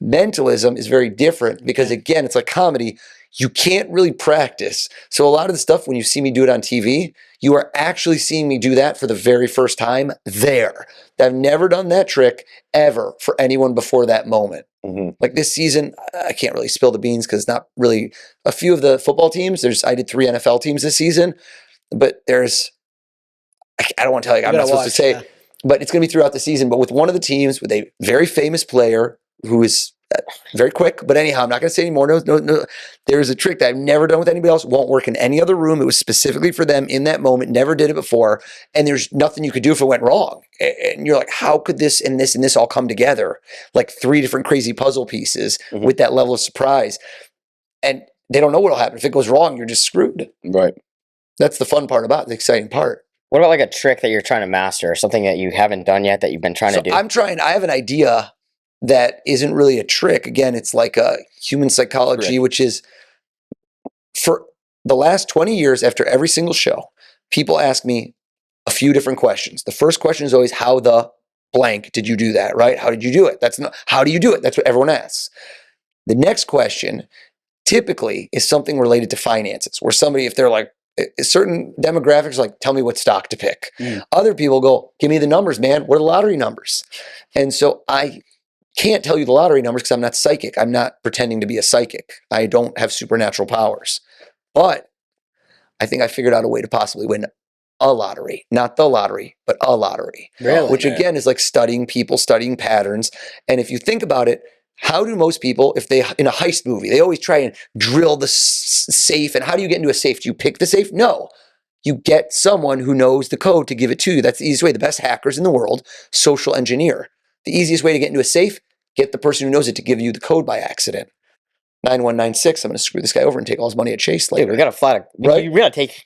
Mentalism is very different because again, it's like comedy. You can't really practice. So a lot of the stuff, when you see me do it on TV, you are actually seeing me do that for the very first time there. I've never done that trick ever for anyone before that moment. Mhm. Like this season, I can't really spill the beans because not really a few of the football teams. I did 3 NFL teams this season, but I don't want to tell you, I'm not supposed to say, but it's going to be throughout the season. But with one of the teams with a very famous player who is very quick, but anyhow, I'm not going to say anymore. No. There's a trick that I've never done with anybody else. Won't work in any other room. It was specifically for them in that moment. Never did it before. And there's nothing you could do if it went wrong. And you're like, how could this and this and this all come together? Like 3 different crazy puzzle pieces Mhm. with that level of surprise. And they don't know what'll happen. If it goes wrong, you're just screwed. Right. That's the fun part about it, the exciting part. What about like a trick that you're trying to master, or something that you haven't done yet that you've been trying to do? I have an idea that isn't really a trick. Again, it's like a human psychology, Trick. which is for the last 20 years after every single show, people ask me a few different questions. The first question is always, how the blank did you do that, right? How did you do it? How do you do it? That's what everyone asks. The next question typically is something related to finances, where somebody, if they're like, certain demographics, like, tell me what stock to pick. Mm. Other people go, give me the numbers, man. What are the lottery numbers? And so I can't tell you the lottery numbers because I'm not psychic. I'm not pretending to be a psychic. I don't have supernatural powers. But I think I figured out a way to possibly win a lottery. Not the lottery, but a lottery. Really? Which again is like studying people, studying patterns. And if you think about it, how do most people, if they, in a heist movie, they always try and drill the safe. And how do you get into a safe? Do you pick the safe? No. You get someone who knows the code to give it to you. That's the easiest way. The best hackers in the world, social engineer. The easiest way to get into a safe, get the person who knows it to give you the code by accident. 9196, I'm going to screw this guy over and take all his money at Chase later. Dude, we gotta fly. Right? You gotta take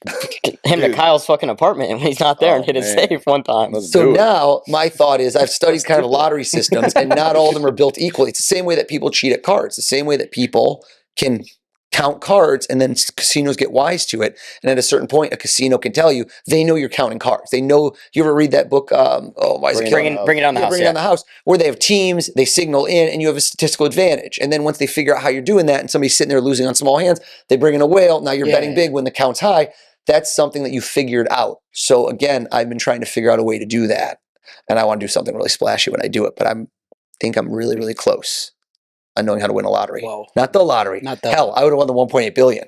him to Dude. Kyle's fucking apartment when he's not there Oh, and hit his man. safe one time. Let's So do it. now my thought is I've studied kind of lottery systems and not all of them are built equally. It's the same way that people cheat at cards, the same way that people can count cards and then casinos get wise to it. And at a certain point, a casino can tell you, they know you're counting cards. They know, you ever read that book? Why is it Bring it down the house. Bring it down the house, where they have teams, they signal in, and you have a statistical advantage. And then once they figure out how you're doing that, and somebody's sitting there losing on small hands, they bring in a whale. Now you're betting big when the count's high. That's something that you figured out. So again, I've been trying to figure out a way to do that, and I want to do something really splashy when I do it. But I think I'm really, really close on knowing how to win a lottery. Whoa. Not the lottery. Not the- Hell, I would have won the 1.8 billion.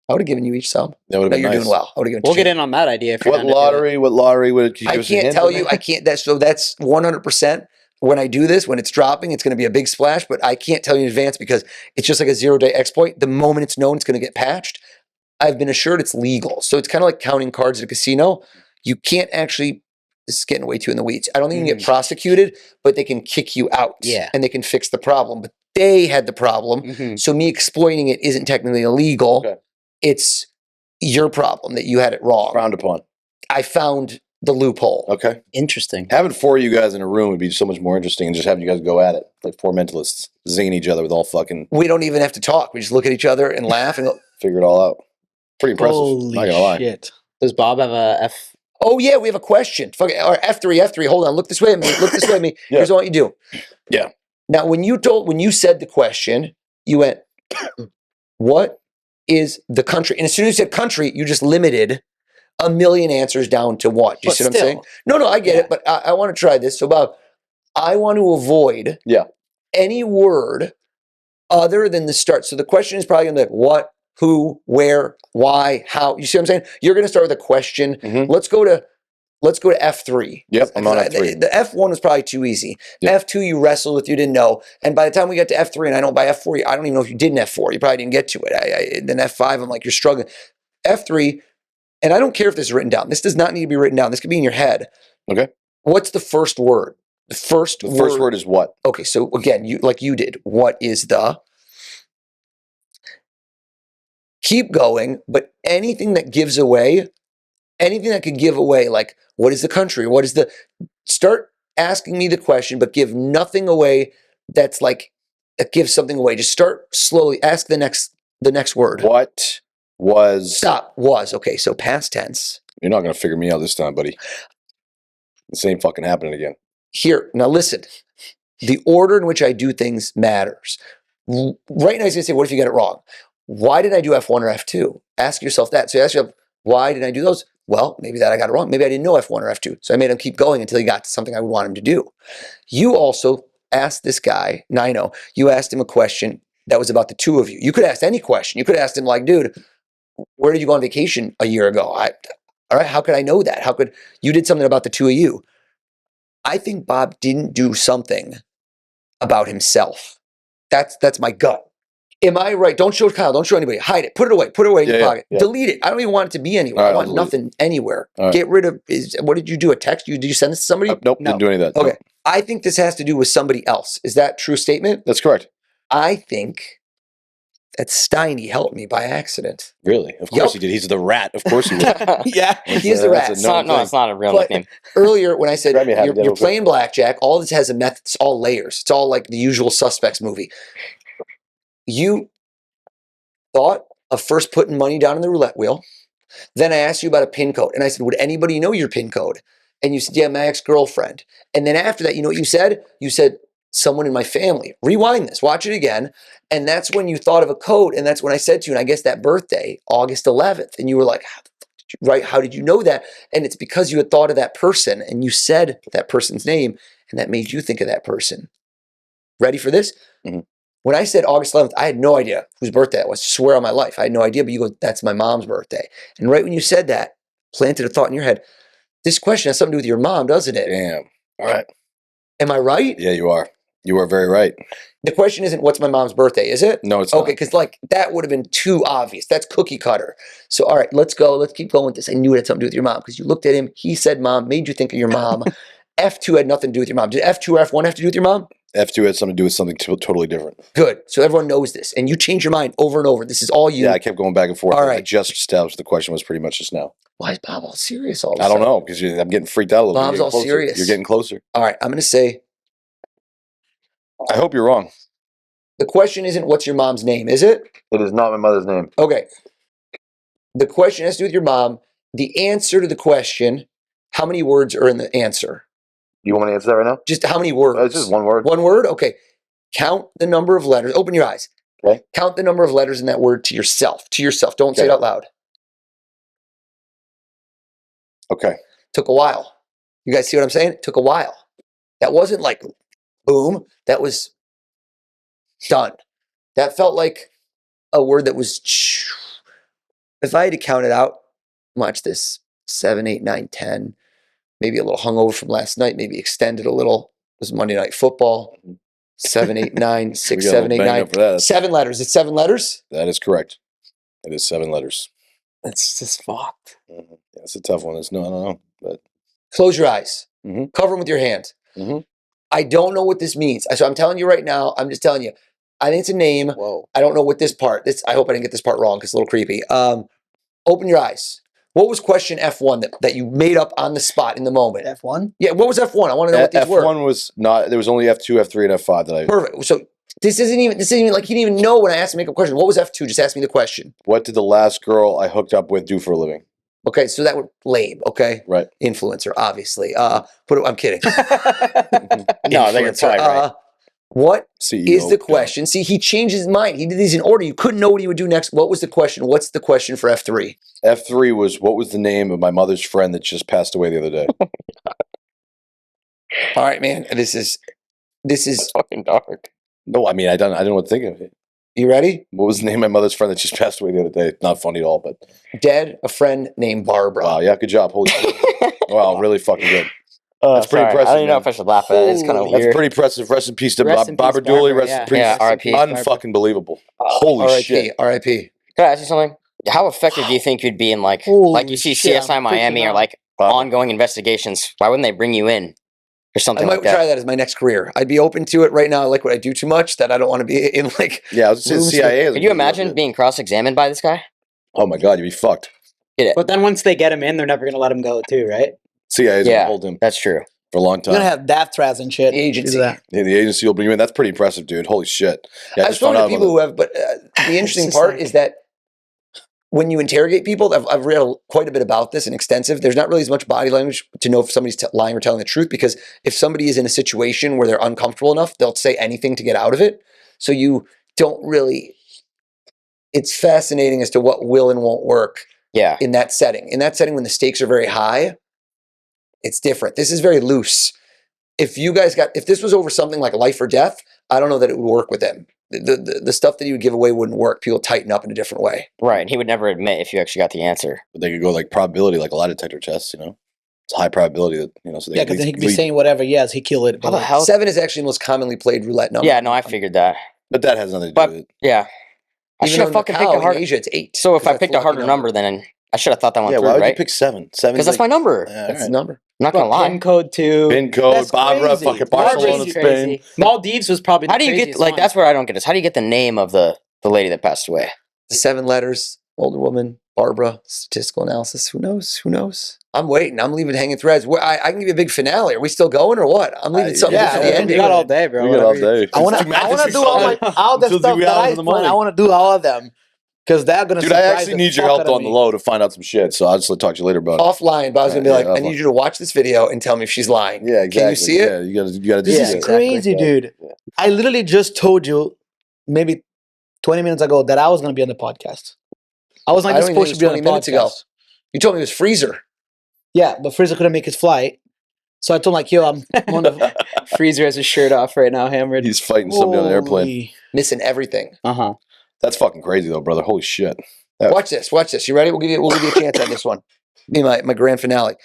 I would have given you each some. That would have No, been you're nice. doing well. I would have given. We'll two. get in on that idea. If you're What down to do it. lottery? What lottery would you I give us a can't hint tell on you. that? I can't. That's 100%. When I do this, when it's dropping, it's going to be a big splash. But I can't tell you in advance because it's just like a 0-day exploit. The moment it's known, it's going to get patched. I've been assured it's legal, so it's kind of like counting cards at a casino. You can't actually. This is getting way too in the weeds. I don't think you can get prosecuted, but they can kick you out. Yeah. And they can fix the problem. But they had the problem. Mhm. So me exploiting it isn't technically illegal. Okay. It's your problem that you had it wrong. Frowned upon. I found the loophole. Okay. Interesting. Having 4 of you guys in a room would be so much more interesting, and just having you guys go at it like 4 mentalists, zinging each other with all fucking We don't even have to talk. We just look at each other and laugh and go, figure it all out. Pretty impressive. Holy not gonna lie. shit. Does Bob have a F? oh yeah, we have a question. Fuck it. Or F3. Hold on. Look this way at me. Look this way at me. Yeah. Here's what you do. Yeah. Now, when you said the question, you went, what is the country? And as soon as you said country, you just limited a million answers down to what? Do you But see what I'm saying? still. No, I get Yeah. it, but I want to try this. So, Bob, I want to avoid any word other than the start. So the question is probably going to be what, who, where, why, how. You see what I'm saying? You're going to start with a question. Mhm. Let's go to F3. Yep, I'm on F3. The F1 was probably too easy. Yep. F2 you wrestled with, you didn't know. And by the time we got to F3, and I know by F4, I don't even know if you did an F4. You probably didn't get to it. Then F5, I'm like, you're struggling. F3, and I don't care if this is written down. This does not need to be written down. This could be in your head. Okay. What's the first word? The first word is what? Okay, so again, you did. What is the? Keep going, but anything that gives away, anything that could give away, like what is the country? What is the? Start asking me the question, but give nothing away. That's like that gives something away. Just start slowly. Ask the next word. What was? Stop. Was okay. So past tense. You're not gonna figure me out this time, buddy. This ain't fucking happening again. Here now, listen. The order in which I do things matters. Right now, he's gonna say, "What if you get it wrong? Why did I do F1 or F2?" Ask yourself that. So you ask yourself, why did I do those? Well, maybe that I got it wrong. Maybe I didn't know F1 or F2. So I made him keep going until he got to something I would want him to do. You also asked this guy, Nino, you asked him a question that was about the two of you. You could ask any question. You could ask him like, dude, where did you go on vacation a year ago? All right, how could I know that? How could you did something about the two of you? I think Bob didn't do something about himself. That's my gut. Am I right? Don't show Kyle. Don't show anybody. Hide it. Put it away. Put it away in your pocket. Yeah. Delete it. I don't even want it to be anywhere. All right, I want I'll delete nothing anywhere. All right. Get rid of. What did you do? A text? Did you send this to somebody? Nope, No. didn't do any of that. Okay. Nope. I think this has to do with somebody else. Is that a true statement? That's correct. I think that Steiny helped me by accident. Really? Of Yep. course he did. He's the rat. Of course he would. Yeah. He is the rat. It's not, no, it's not a real But nickname. earlier when I said Grab me a hat, you're Dad, real quick. playing blackjack, all this has a method. It's all layers. It's all like the Usual Suspects movie. You thought of first putting money down in the roulette wheel. Then I asked you about a PIN code. And I said, would anybody know your PIN code? And you said, yeah, my ex-girlfriend. And then after that, you know what you said? You said, someone in my family. Rewind this. Watch it again. And that's when you thought of a code. And that's when I said to you, and I guess that birthday, August 11th. And you were like, how did you know that? And it's because you had thought of that person and you said that person's name and that made you think of that person. Ready for this? Mm-hmm. When I said August 11th, I had no idea whose birthday it was. Swear on my life. I had no idea, but you go, that's my mom's birthday. And right when you said that, planted a thought in your head. This question has something to do with your mom, doesn't it? Damn. All right. Am I right? Yeah, you are. You are very right. The question isn't what's my mom's birthday, is it? No, it's Okay, not. because like that would have been too obvious. That's cookie cutter. So all right, let's go. Let's keep going with this. I knew it had something to do with your mom because you looked at him. He said mom, made you think of your mom. F2 had nothing to do with your mom. Did F2 or F1 have to do with your mom? F2 had something to do with something totally different. Good. So everyone knows this. And you change your mind over and over. This is all you. Yeah, I kept going back and forth. All I right. just established the question was pretty much just now. Why is Bob all serious all of a I don't sudden? know because I'm getting freaked out a little Bob's bit. You're all getting closer. serious. You're getting closer. All right, I'm going to say I hope you're wrong. the question isn't what's your mom's name, is it? It is not my mother's name. Okay. The question has to do with your mom. The answer to the question, how many words are in the answer? You want me to answer that right now? Just how many words? It's just one word. One word? Okay. Count the number of letters. Open your eyes. Okay. Count the number of letters in that word to yourself. To yourself. Don't say Okay. it out loud. Okay. Took a while. You guys see what I'm saying? It took a while. That wasn't like boom. That was done. That felt like a word that was. If I had to count it out, watch this 7, 8, 9, 10. Maybe a little hungover from last night. Maybe extended a little. It was Monday Night Football. 7, 8, 9, 6, We got a 7, 8, little bang 9. up for that. 7 letters. It's 7 letters? That is correct. It is 7 letters. That's just fucked. Mm-hmm. Yeah, it's a tough one. It's no, I don't know. But Close your eyes. Mhm. Cover them with your hand. Mhm. I don't know what this means. So I'm telling you right now, I'm just telling you. I think it's a name. Whoa. I don't know what this part. I hope I didn't get this part wrong because it's a little creepy. Open your eyes. What was question F1 that you made up on the spot in the moment? F1. Yeah, what was F1? I want to know what these were. F1 was not. There was only F2, F3, and F5 that I. Perfect. So this isn't even like he didn't even know when I asked him to make a question. What was F2? Just ask me the question. What did the last girl I hooked up with do for a living? Okay, so that would lame. Okay, Right. Influencer, obviously. I'm kidding. No, I think you're probably right. What CEO, is the question? See, he changed his mind. He did these in order. You couldn't know what he would do next. What was the question? What's the question for F3? F3 was what was the name of my mother's friend that just passed away the other day? All right, man. This is. It's fucking dark. No, I mean I don't know what to think of it. You ready? What was the name of my mother's friend that just passed away the other day? Not funny at all, but Dead, a friend named Barbara. wow, yeah, good job. Holy shit. Wow, really fucking good. That's pretty impressive, I don't even know man. if I should laugh at it. It's kind of That's weird. pretty impressive. Rest in peace to Rest in Barbara peace, Dooley. Barbara, Rest in peace. Yeah, R.I.P. Unfucking believable. Holy R.I.P. shit. R.I.p. Can I ask you something? How effective do you think you'd be in like you see shit, CSI I'm Miami freaking or out. like ongoing investigations? Why wouldn't they bring you in or I something might like that? try that as my next career. I'd be open to it right now. I like what I do too much that I don't want to be in like. Yeah, I was just saying CIA. Could you imagine being cross-examined by this guy? Oh my god, you'd be fucked. But then once they get him in, they're never gonna let him go too, right? CIA's gonna Yeah, hold him that's true. for a long You're gonna time. have death threats and shit. The agency. Do that. Yeah, the agency will bring you in. That's pretty impressive, dude. Holy shit. Yeah, I I've just found spoken to out people about who have, but the interesting just part like- is that when you interrogate people, I've read quite a bit about this and extensive. There's not really as much body language to know if somebody's lying or telling the truth, because if somebody is in a situation where they're uncomfortable enough, they'll say anything to get out of it. So you don't really. It's fascinating as to what will and won't work Yeah. in that setting. In that setting, when the stakes are very high, it's different. This is very loose. If this was over something like life or death, I don't know that it would work with them. The stuff that he would give away wouldn't work. People tighten up in a different way. Right. And he would never admit if you actually got the answer. But they could go like probability, like a lie detector tests, you know? It's a high probability that, you know, so they Yeah, at because then he least could be saying whatever. Yes, he killed it. How the hell? 7 is actually the most commonly played roulette number. Yeah, no, I figured that. But that has nothing to do But with it. yeah, I Even should have though fucking Macau picked a in harder. Asia, it's 8. So if 'cause I that's picked the a harder lucky number, then I should have thought that one Yeah, through, why would right? you pick 7? 7 Because that's my number. That's the number. I'm not gonna But lie. PIN code too. PIN code, That's Barbara, crazy. fucking Barbara's Barcelona, Spain. crazy. Maldives was probably the How do you get craziest like? one. That's where I don't get this. How do you get the name of the lady that passed away? The 7 letters, older woman, Barbara, statistical analysis. Who knows? Who knows? I'm waiting. I'm leaving hanging threads. I can give you a big finale. Are we still going or what? I'm leaving something yeah, for the we end. we got all day, bro. We got all whatever you- day. I want to do all the Until stuff 2 that hours I in the plan. I morning. want to do all of them because they're gonna. Dude, I surprise actually the need your fuck help out of on the me. low to find out some shit. So I'll just talk to you later about it. Offline, but I was going to be Yeah, like, I offline. need you to watch this video and tell me if she's lying. Yeah, exactly. Can you see it? Yeah, you gotta do This Yeah, is it. exactly. crazy, Yeah. dude. Yeah. I literally just told you maybe 20 minutes ago that I was going to be on the podcast. I was not I just don't even supposed to think be it on was the 20 minutes ago. podcast. You told me it was Freezer. Yeah, but Fraser couldn't make his flight. So I told him, like, yo, I'm on the Freezer has his shirt off right now, hammered. He's fighting somebody on an airplane. Holy- Missing everything. Uh-huh. That's fucking crazy though, brother. Holy shit. Yeah. Watch this. Watch this. You ready? We'll give you a chance on this one. Be my grand finale.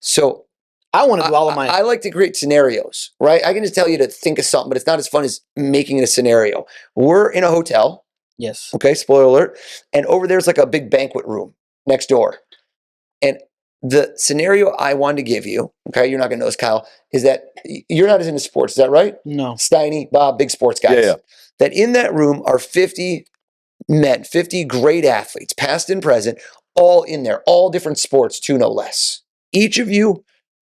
So I want to do all of mine. I like to create scenarios, right? I can just tell you to think of something, but it's not as fun as making it a scenario. We're in a hotel. Yes. Okay, spoiler alert. And over there's like a big banquet room next door. And the scenario I wanted to give you, okay, you're not going to know this, Kyle, is that you're not as into sports. Is that right? No. Steiny, Bob, big sports guys. Yeah. That in that room are 50 men, 50 great athletes, past and present, all in there, all different sports, too, no less. Each of you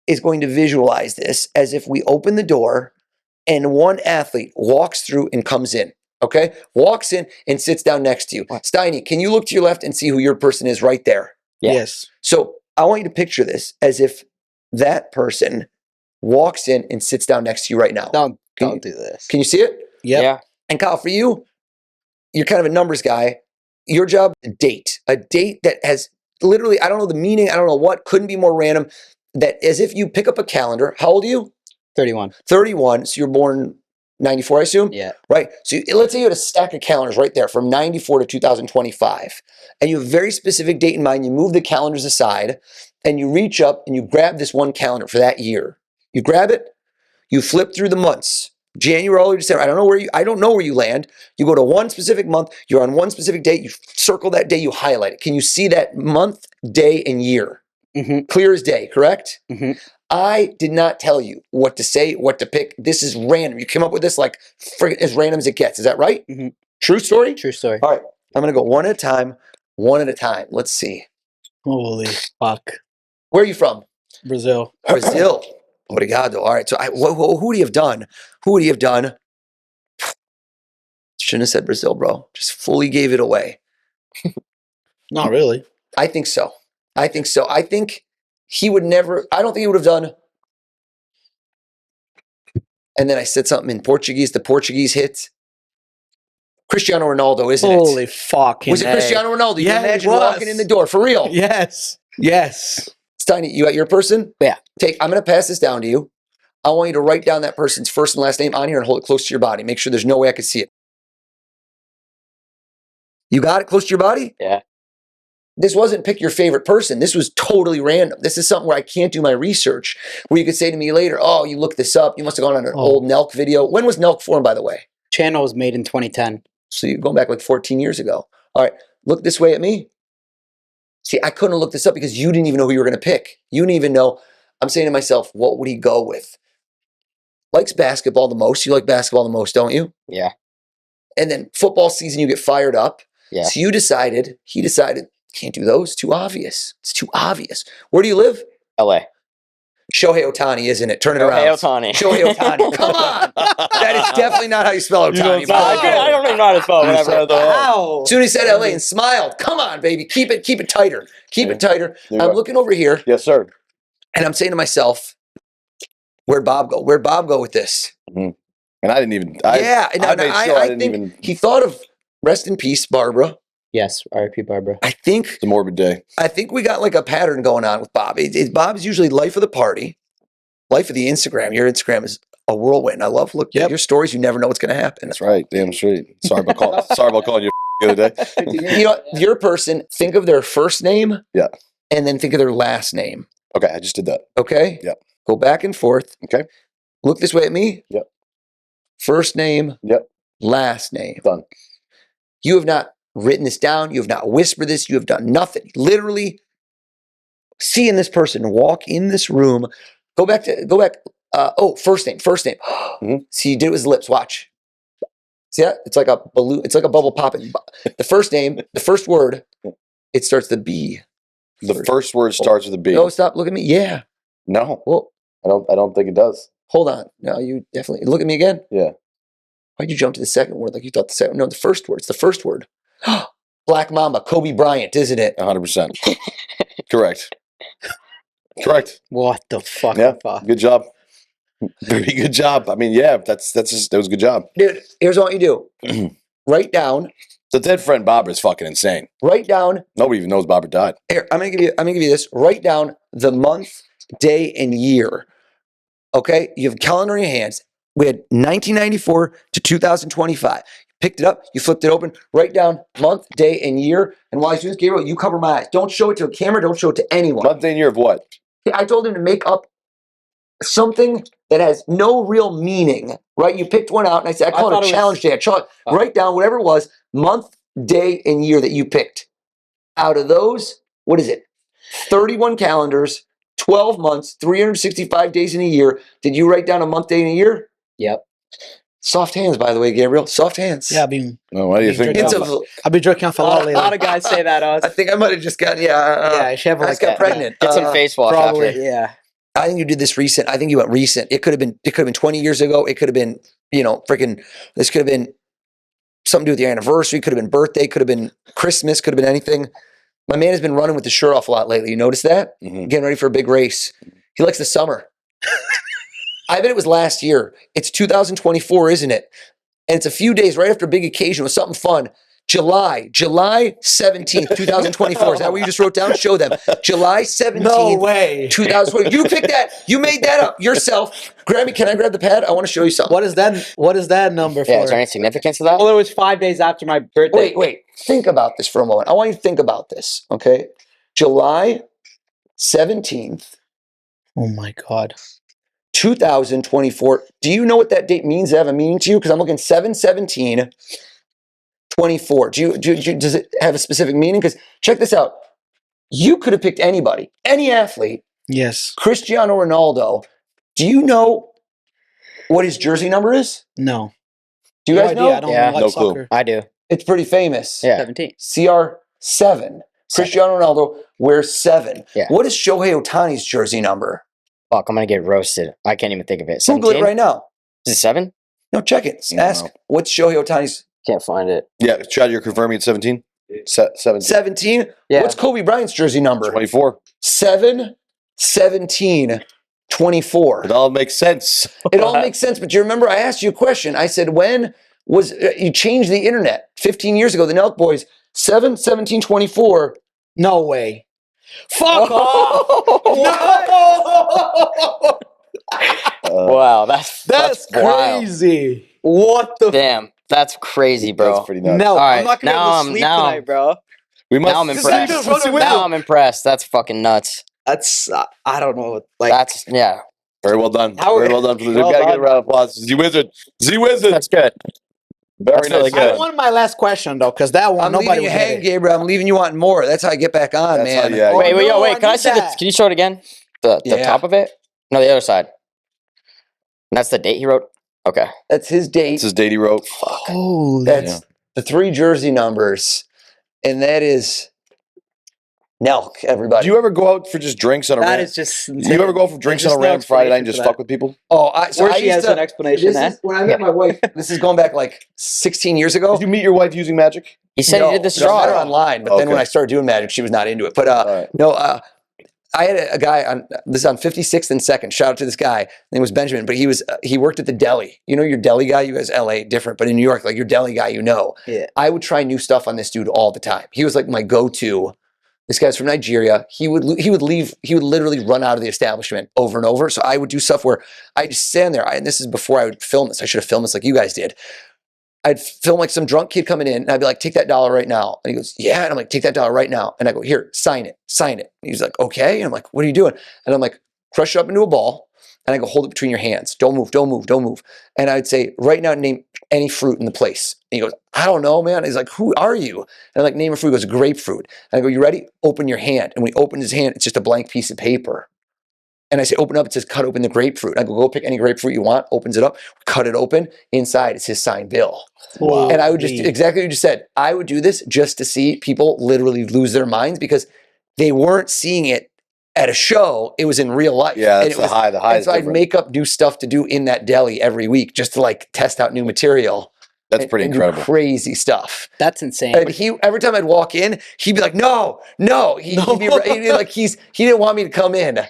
is going to visualize this as if we open the door and one athlete walks through and comes in. Okay? Walks in and sits down next to you. Steiny, can you look to your left and see who your person is right there? Yeah. Yes. So I want you to picture this as if that person walks in and sits down next to you right now. Don't Can you- do this. Can you see it? Yep. Yeah. And Kyle, for you, you're kind of a numbers guy. Your job, a date that has literally, I don't know the meaning, I don't know what, couldn't be more random. That as if you pick up a calendar. How old are you? 31. 31. So you're born 94, I assume? Yeah. Right. So let's say you had a stack of calendars right there from 94 to 2025. And you have a very specific date in mind. You move the calendars aside and you reach up and you grab this one calendar for that year. You grab it, you flip through the months. January all the way to December. I don't know where you land. You go to one specific month, you're on one specific date, you circle that day, you highlight it. Can you see that month, day, and year? Mm-hmm. Clear as day, correct? Mm-hmm. I did not tell you what to say, what to pick. This is random. You came up with this like as random as it gets. Is that right? Mm-hmm. True story? True story. All right. I'm going to go one at a time. Let's see. Holy fuck. Where are you from? Brazil. Brazil. Obrigado. All right. So who would he have done? Who would he have done? Shouldn't have said Brazil, bro. Just fully gave it away. Not really. I think so. I think he would never, I don't think he would have done. And then I said something in Portuguese. The Portuguese hit. Cristiano Ronaldo, isn't Holy it? fucking Was it Cristiano Ronaldo? You Yeah, can it imagine was. walking in the door. For real. Yes. Yes. Steiny, you got your person? Yeah. I'm going to pass this down to you. I want you to write down that person's first and last name on here and hold it close to your body. Make sure there's no way I can see it. You got it close to your body? Yeah. This wasn't pick your favorite person. This was totally random. This is something where I can't do my research, where you could say to me later, oh, you looked this up. You must have gone on an old NELK video. When was NELK formed, by the way? Channel was made in 2010. So you're going back like 14 years ago. All right, look this way at me. See, I couldn't look this up because you didn't even know who you were going to pick. You didn't even know. I'm saying to myself, what would he go with? Likes basketball the most. You like basketball the most, don't you? Yeah. And then football season, you get fired up. Yeah. So he decided, can't do those. Too obvious. It's too obvious. Where do you live? LA. Shohei Ohtani, isn't it? Turn it Shohei around. Ohtani. Shohei Ohtani. Come on. That is definitely not how you spell Ohtani. I don't even know how to spell whatever. Wow. As soon as he said LA and smiled, come on, baby. Keep it tighter. Keep it tighter. I'm looking over here Yes, sir. and I'm saying to myself, where'd Bob go? Where'd Bob go with this? And I didn't even. I think he thought of rest in peace, Barbara. Yes, R.I.P. Barbara. I think It's a morbid day. we got like a pattern going on with Bob. Bob's usually life of the party, life of the Instagram. Your Instagram is a whirlwind. I love looking at your stories. You never know what's going to happen. That's right. Damn straight. Sorry about calling you the other day. You know, your person, think of their first name. Yeah. And then think of their last name. Okay, I just did that. Okay? Yep. Go back and forth. Okay. Look this way at me. Yep. First name. Yep. Last name. Done. You have not written this down. You have not whispered this. You have done nothing. Literally seeing this person walk in this room. Go back. First name. Mm-hmm. See, he did it with his lips. Watch. See that? It's like a balloon. It's like a bubble popping. The first name, the first word, it starts with a B. The first word starts with a B. No, stop. Look at me. Yeah. No. Well, I don't think it does. hold on. No, you definitely look at me again. Yeah. Why'd you jump to the second word like you thought the second? No, the first word. It's the first word. Black Mamba, Kobe Bryant, isn't it? 100%. Correct. Correct. What the fuck? Yeah. Good job. Very good job. I mean, yeah, that was a good job. Dude, here's what you do. Write down. The dead friend Barbara is fucking insane. Write down. Nobody even knows Barbara died. Here, I'm gonna give you this. Write down the month, day, and year. Okay? You have a calendar in your hands. We had 1994 to 2025. Picked it up, you flipped it open, write down month, day, and year. And while he's doing this, Gabriel, you cover my eyes. Don't show it to a camera, don't show it to anyone. Month, day, and year of what? I told him to make up something that has no real meaning, right? You picked one out, and I said, I call it a challenge day. Write down whatever it was, month, day, and year that you picked. Out of those, what is it? 31 calendars, 12 months, 365 days in a year. Did you write down a month, day, and a year? Yep. Soft hands, by the way, Gabriel. Soft hands. Yeah, I've been Why do you think? I've been jerking off a lot A lately. lot of guys say that, Oz. I think I might have just got, I should have I like just got that. pregnant. Get some face wash Probably, after. yeah. I think you did this recent. I think you went recent. It could have been 20 years ago. It could have been, this could have been something to do with your anniversary. Could have been birthday. Could have been Christmas. Could have been anything. My man has been running with the shirt off a lot lately. You notice that? Mhm. Getting ready for a big race. He likes the summer. I bet it was last year. It's 2024, isn't it? And it's a few days right after a big occasion with something fun. July 17th, 2024. Is that what you just wrote down? Show them. July 17th. No way. 2020. You picked that. You made that up yourself. Can I grab the pad? I want to show you something. What is that number for? Yeah, is there any significance to that? Well, it was 5 days after my birthday. Wait. Think about this for a moment. I want you to think about this, okay? July 17th, Oh my god. 2024. Do you know what that date means? Does it have a meaning to you? Because I'm looking 7/17/24. Does it have a specific meaning? Because check this out. You could have picked anybody, any athlete, Yes. Cristiano Ronaldo. Do you know what his jersey number is? No. Do you No guys idea. know? I don't Yeah. like No clue. soccer. I do. It's pretty famous. Yeah. 17. CR7. Cristiano Ronaldo wears 7. Yeah. What is Shohei Ohtani's jersey number? Fuck, I'm gonna get roasted. I can't even think of it. Google it 17? right now. Is it 7? No, check it. No. Ask, what's Shohei Ohtani's Can't find it. Yeah, Chad, you're confirming it's 17? 17. 17? Yeah. What's Kobe Bryant's jersey number? 24. 7, 17, 24. It all makes sense. It all makes sense, but you remember I asked you a question. I said, when was you changed the internet 15 years ago? The NELK boys, 7, 17, 24. No way. Fuck Oh. off. No. Wow, that's wild. crazy. What the? Damn, that's crazy, bro. That's pretty nuts. No, All right, I'm not gonna be now able to I'm- sleep now- tonight, bro. We must. Now I'm impressed. See, Now I'm impressed. That's fucking nuts. That's I don't know. Like That's Very well done. How- Very well done. We well gotta get a done. round of applause. Z Wizard. Z Wizard. that's good. Very that's really nice. good. I won my last question though, because that one I'm nobody leaving you would get hang, it. Gabriel. I'm leaving you wanting more. That's how I get back on, That's man. how- yeah. Wait, no, wait. Can I need see the? that. Can you show it again? The Yeah. top of it? No, the other side. And that's the date he wrote. Okay. That's his date. This is Dady wrote. Holy. That's the 3 jersey numbers, and that is NELK, everybody. Do you ever go out for just drinks on a that random? is just. Do you ever go for drinks on There's a no random Friday night and explanation just for fuck that. with people? Oh, so Or I she used has to, an explanation. this Eh? is when I met my wife. This is going back like 16 years ago. Did you meet your wife using magic? He said No, he did the no, I met her straw. online, but then when Okay. I started doing magic, she was not into it. But All right. no, I had a guy on this is on 56th and 2nd. Shout out to this guy. His name was Benjamin, but he worked at the deli. You know your deli guy. You guys, LA, different, but in New York, like your deli guy, you know. Yeah. I would try new stuff on this dude all the time. He was like my go-to. This guy's from Nigeria. He would leave. He would literally run out of the establishment over and over. So I would do stuff where I just stand there. And this is before I would film this. I should have filmed this like you guys did. I'd film like some drunk kid coming in, and I'd be like, "Take that $1 right now." And he goes, "Yeah." And I'm like, "Take that $1 right now." And I go, "Here, sign it, sign it." And he's like, "Okay." And I'm like, "What are you doing?" And I'm like, "Crush it up into a ball." And I go, "Hold it between your hands. Don't move, don't move, don't move." And I'd say, "Right now, name any fruit in the place." And he goes, "I don't know, man." He's like, "Who are you?" And I'm like, "Name a fruit." He goes, "Grapefruit." And I go, "You ready? Open your hand." And when he opened his hand, it's just a blank piece of paper. And I say, "Open up." It says, "Cut open the grapefruit." And I go pick any grapefruit you want. Opens it up, cut it open. Inside, it's his signed bill. Wow. And I would just, exactly what you just said, I would do this just to see people literally lose their minds because they weren't seeing it at a show. It was in real life. Yeah, And that's it the was, high. The high and is so I'd different. make up new stuff to do in that deli every week just to like test out new material. That's and- pretty and do incredible. crazy stuff. That's insane. And he, every time I'd walk in, he'd be like, no. He'd be like, he didn't want me to come in.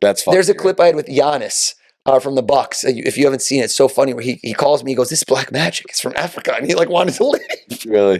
That's fun. There's a clip I had with Giannis from the Bucks. If you haven't seen it, it's so funny where he calls me, he goes, "This is black magic. It's from Africa." And he like wanted to leave. Really.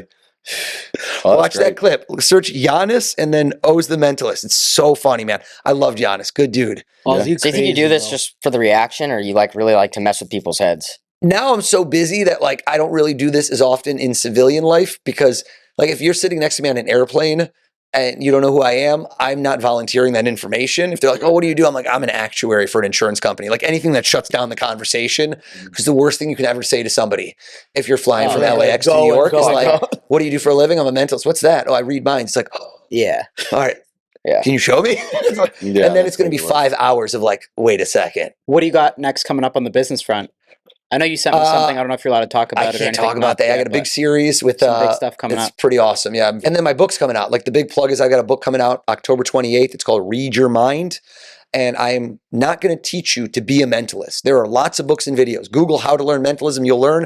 Oh, Watch that's that great. clip. Search Giannis and then O's the Mentalist. It's so funny, man. I loved Giannis. Good dude. Oh, Yeah. you So you think you do crazy, this bro. just for the reaction, or you like really like to mess with people's heads? Now I'm so busy that like I don't really do this as often in civilian life because like if you're sitting next to me on an airplane and you don't know who I am, I'm not volunteering that information. If they're like, "Oh, what do you do?" I'm like, "I'm an actuary for an insurance company." Like anything that shuts down the conversation, because the worst thing you can ever say to somebody if you're flying Oh, from yeah, LAX to go New and York go is and like, go. "What do you do for a living?" "I'm a mentalist." "What's that?" "Oh, I read minds." It's like, "Oh, yeah. all right. Yeah. Can you show me?" It's like- Yeah, and then that's it's going to be crazy work. 5 hours of like, wait a second. What do you got next coming up on the business front? I know you sent me something. I don't know if you're allowed to talk about I it or can't anything. talk about Not that. I yet, got a big but series with some big stuff coming it's up. pretty awesome. Yeah. And then my book's coming out. Like the big plug is I got a book coming out October 28th. It's called Read Your Mind. And I am not going to teach you to be a mentalist. There are lots of books and videos. Google how to learn mentalism. You'll learn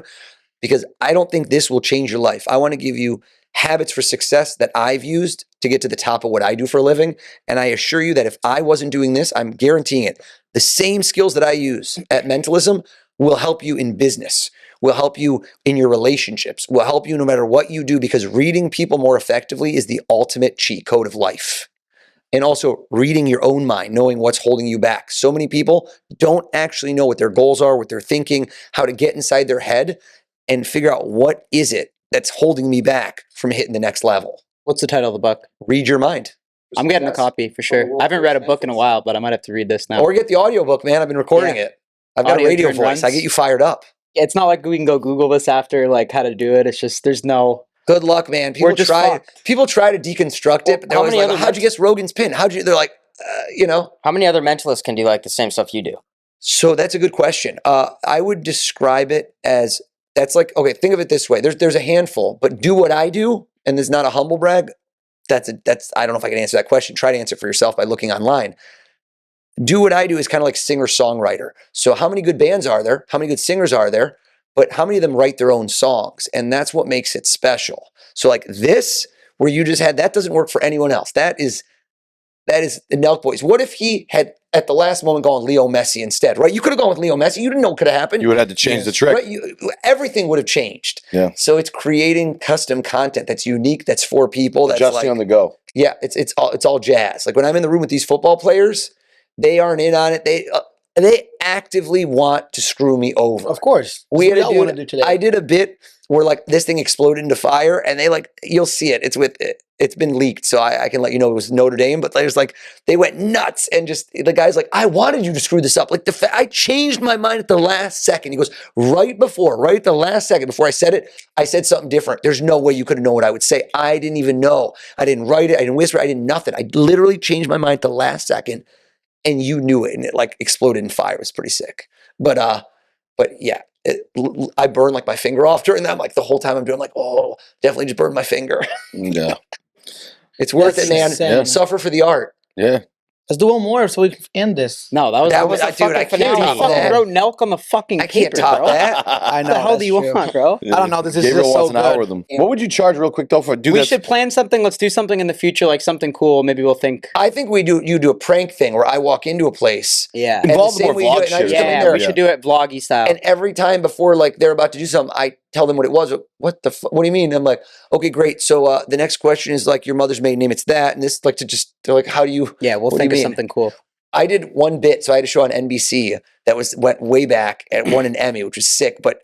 because I don't think this will change your life. I want to give you habits for success that I've used to get to the top of what I do for a living. And I assure you that if I wasn't doing this, I'm guaranteeing it. The same skills that I use at mentalism will help you in business, will help you in your relationships, will help you no matter what you do, because reading people more effectively is the ultimate cheat code of life. And also reading your own mind, knowing what's holding you back. So many people don't actually know what their goals are, what they're thinking, how to get inside their head and figure out what is it that's holding me back from hitting the next level. What's the title of the book? Read Your Mind. I'm getting a copy for sure. I haven't read a book in a while, but I might have to read this now. Or get the audiobook, man. I've been recording it. I've got a Audio radio turned voice. I once. get you fired up. It's not like we can go Google this after, like how to do it. It's just there's no. Good luck, man. We're just fucked. People try to deconstruct it, but they're How always many like, other "How'd you guess Rogan's pin? How'd you?" They're like, you know. How many other mentalists can do like the same stuff you do? So that's a good question. I would describe it as that's like, okay, think of it this way. There's a handful, but do what I do, and there's not a humble brag. that's I don't know if I can answer that question. Try to answer it for yourself by looking online. Do what I do is kind of like singer-songwriter. So how many good bands are there? How many good singers are there? But how many of them write their own songs? And that's what makes it special. So like this, where you just had, that doesn't work for anyone else. That is the NELK boys. What if he had at the last moment gone Leo Messi instead, right? You could have gone with Leo Messi. You didn't know what could have happened. You would have had to change the trick. Right? Everything would have changed. Yeah. So it's creating custom content that's unique, that's for people, that's Adjusting like, on the go. yeah, it's all jazz. Like when I'm in the room with these football players, they aren't in on it. They actively want to screw me over. Of course. We had all a want to dude, do today. I did a bit where like this thing exploded into fire, and they like, you'll see it. It's been leaked, so I can let you know it was Notre Dame. But there's like, they went nuts, and just the guy's like, I wanted you to screw this up. Like I changed my mind at the last second. He goes, right at the last second before I said it, I said something different. There's no way you could have known what I would say. I didn't even know. I didn't write it. I didn't whisper. I did nothing. I literally changed my mind at the last second, and you knew it, and it like exploded in fire. It was pretty sick. But yeah. I burned like my finger off during that. I'm like the whole time I'm doing, I'm like, oh, definitely just burned my finger. Yeah. It's worth That's it, man. insane. Suffer for the art. Yeah. Let's do one more so we can end this. No, that was a dude, fucking I can't finale. top You fucking that. wrote NELK on the fucking I can't paper, top bro. that. I What know. the hell do you that's true. want, bro? I don't know. This is Gabriel just wants so an good. algorithm. What would you charge real quick though for do We this? should plan something. Let's do something in the future, like something cool. Maybe we'll think. I think you do a prank thing where I walk into a place. Yeah. And Involve the same more way you do vlog it, and I shit. just come in Yeah, there, we should do it vloggy style. and every time before like they're about to do something, I tell them what it was. What the what do you mean? I'm like, okay, great. So the next question is like your mother's maiden name. It's that, and this like to just they're like, how do you? Yeah, we'll what do think you of mean? something cool. I did one bit, so I had a show on NBC that went way back and won an Emmy, which was sick. But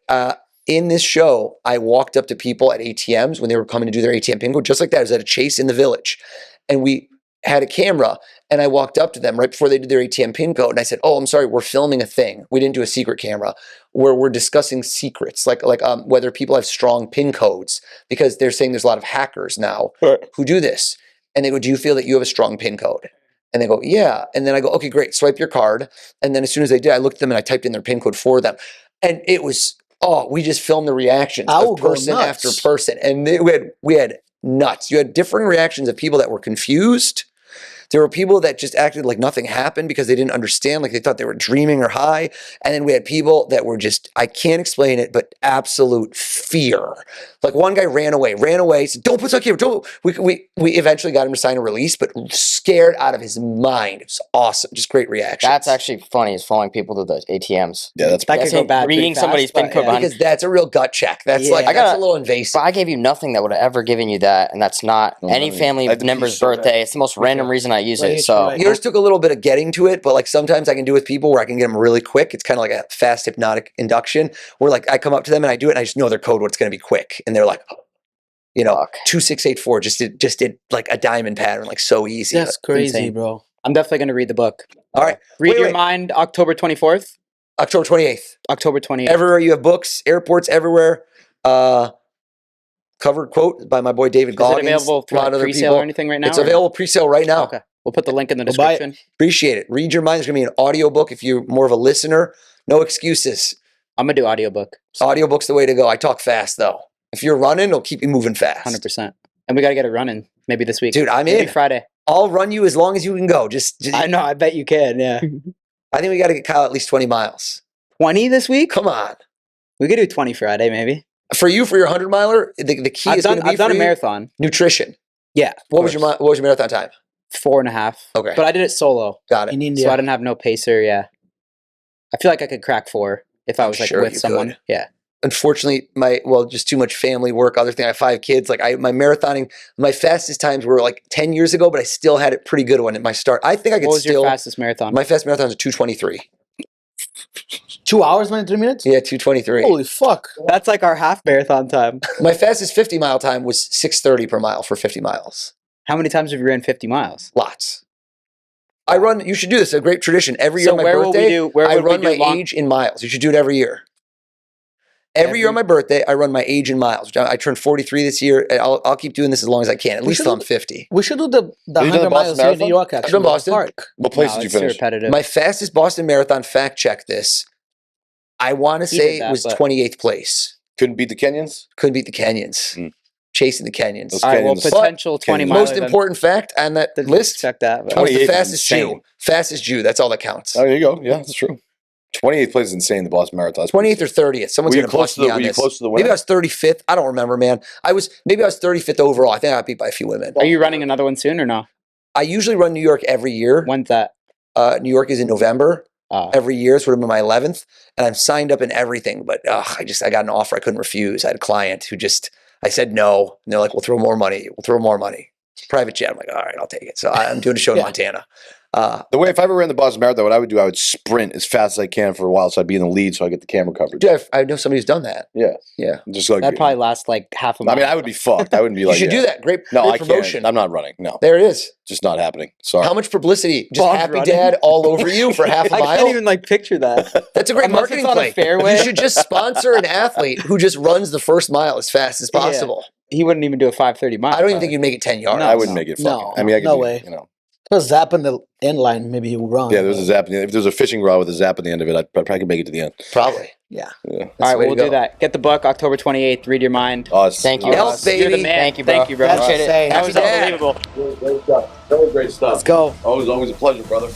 in this show, I walked up to people at ATMs when they were coming to do their ATM pin code, just like that. I was at a Chase in the Village, and we had a camera, and I walked up to them right before they did their ATM pin code, and I said, "Oh, I'm sorry, we're filming a thing. We didn't do a secret camera where we're discussing secrets, like whether people have strong pin codes, because they're saying there's a lot of hackers now who do this." And they go, "Do you feel that you have a strong pin code?" And they go, "Yeah." And then I go, "Okay, great. Swipe your card." And then as soon as they did, I looked at them and I typed in their pin code for them. And it was, we just filmed the reactions I will of go person nuts. after person. And we had nuts. You had differing reactions of people that were confused. There were people that just acted like nothing happened because they didn't understand, like they thought they were dreaming or high. And then we had people that were just, I can't explain it, but absolute fear. Like one guy ran away, said, "Don't put us on camera, don't." We eventually got him to sign a release, but scared out of his mind. It was awesome. Just great reaction. That's actually funny, is following people to the ATMs. Yeah, that's That That's could go it, bad. reading pretty somebody's fast, pin code but, behind- because that's a real gut check. That's Yeah. like, I that's gotta- a little invasive. But I gave you nothing that would have ever given you that, and that's not Oh, any no, family I had to pee member's so bad. birthday. It's the most random reason I use Right, it. So right. Yours took a little bit of getting to it, but like sometimes I can do with people where I can get them really quick. It's kind of like a fast hypnotic induction where like I come up to them and I do it and I just know their code, what's going to be quick. And they're like, Fuck. 2684 just did like a diamond pattern, like so easy. That's crazy, insane. bro. I'm definitely gonna read the book. All right. Read Wait, Your wait. Mind, October 24th, October 28th. October 28th. Everywhere you have books, airports, everywhere. Covered quote by my boy David Is it Goggins. available through a lot like of other pre-sale people. or anything right now? It's or- available pre-sale right now. Okay, we'll put the link in the We'll buy it. description. Appreciate it. Read Your Mind. There's going to be an audiobook if you're more of a listener. No excuses. I'm gonna do audiobook, Audiobook's the way to go. I talk fast though. If you're running, it'll keep you moving fast. 100%. And we gotta get it running maybe this week. Dude, I'm maybe in. Friday. I'll run you as long as you can go. Just I know. I bet you can. Yeah. I think we got to get Kyle at least 20 miles. 20 this week. Come on. We could do 20 Friday maybe. For you, for your 100 miler, the key I've is going done to be I've done for a you, marathon. nutrition. Yeah. What was your marathon time? 4.5. Okay. But I did it solo, Got it. In India. so I didn't have no pacer. Yeah. I feel like I could crack 4 if I was like sure with you someone. could. Yeah. Unfortunately, just too much family work, other thing. I have 5 kids. Like my marathoning, my fastest times were like 10 years ago, but I still had it pretty good one at my start. I think I could What was still. your fastest marathon? My fast marathon is 2:23. 2 hours, 23 minutes? Yeah, 2:23. Holy fuck. That's like our half marathon time. My fastest 50-mile time was 6:30 per mile for 50 miles. How many times have you ran 50 miles? Lots. I run. You should do this. A great tradition. Every year So on my where will we birthday, do- where I would we run do my long- age in miles. You should do it every year. Every year on my birthday, I run my age in miles. I turned 43 this year. And I'll keep doing this as long as I can. At We least should till I'm do- 50. We should do the Have you done 100 the miles Boston here in New Marathon? York, actually. done Boston. Park. What place No, did you it's too finish? repetitive. My fastest Boston Marathon, fact check this, I want to He did say that, it was but- 28th place. Couldn't beat the Kenyans? Couldn't beat the Kenyans. Mm. chasing the Kenyans. Those All right, well, Kenyans- potential 20 Kenyans. miler. Most important fact on that list, Check that. But. I was the 28th is fastest Jew. insane. Fastest Jew. That's all that counts. Oh, there you go. Yeah, that's true. 28th place is insane. The Boston Marathon. That's 28th or 30th. Someone's Were you going to close bust to the- me on were you this. close to the Maybe winner? I was 35th. I don't remember, man. Maybe I was 35th overall. I think I got beat by a few women. Are you running another one soon or no? I usually run New York every year. When's that? New York is in November. Oh. Every year. It's would have been my 11th. And I'm signed up in everything. But I got an offer I couldn't refuse. I had a client who I said no. And they're like, we'll throw more money. We'll throw more money. Private jet. I'm like, all right, I'll take it. So I'm doing a show in Montana. The way, if I ever ran the Boston Marathon, what I would do, I would sprint as fast as I can for a while, so I'd be in the lead, so I get the camera coverage. Dude, I know somebody who's done that. Yeah, Yeah. just like That'd probably last like half a I month. mean, I would be fucked. I wouldn't be You like, should do that. Great, No, great I promotion. can't. I'm not running. No, There it is. just not happening. Sorry. How much publicity? Just Bob's happy running. dad all over you for half a I mile? can't even like picture that. That's a great Unless marketing it's on a play. fairway. You should just sponsor an athlete who just runs the first mile as fast as possible. He wouldn't even do a 5:30 mile. I don't even think you'd make it 10 yards. No, I wouldn't make it. No, Fucking. I mean, I could no do, way. You know. If a zap in the end line, maybe he would run. Yeah, there was a zap. If there was a fishing rod with a zap at the end of it, I probably could make it to the end. Probably. Yeah. Yeah. That's All right, the way we'll to do go. that. Get the book October 28th. Read your mind. Thank you. NELK, You're the baby. man. Thank you, bro. Thank you, bro. That's Appreciate it. insane. That was Happy dad. unbelievable. Great stuff. Very great stuff. Let's go. Always a pleasure, brother.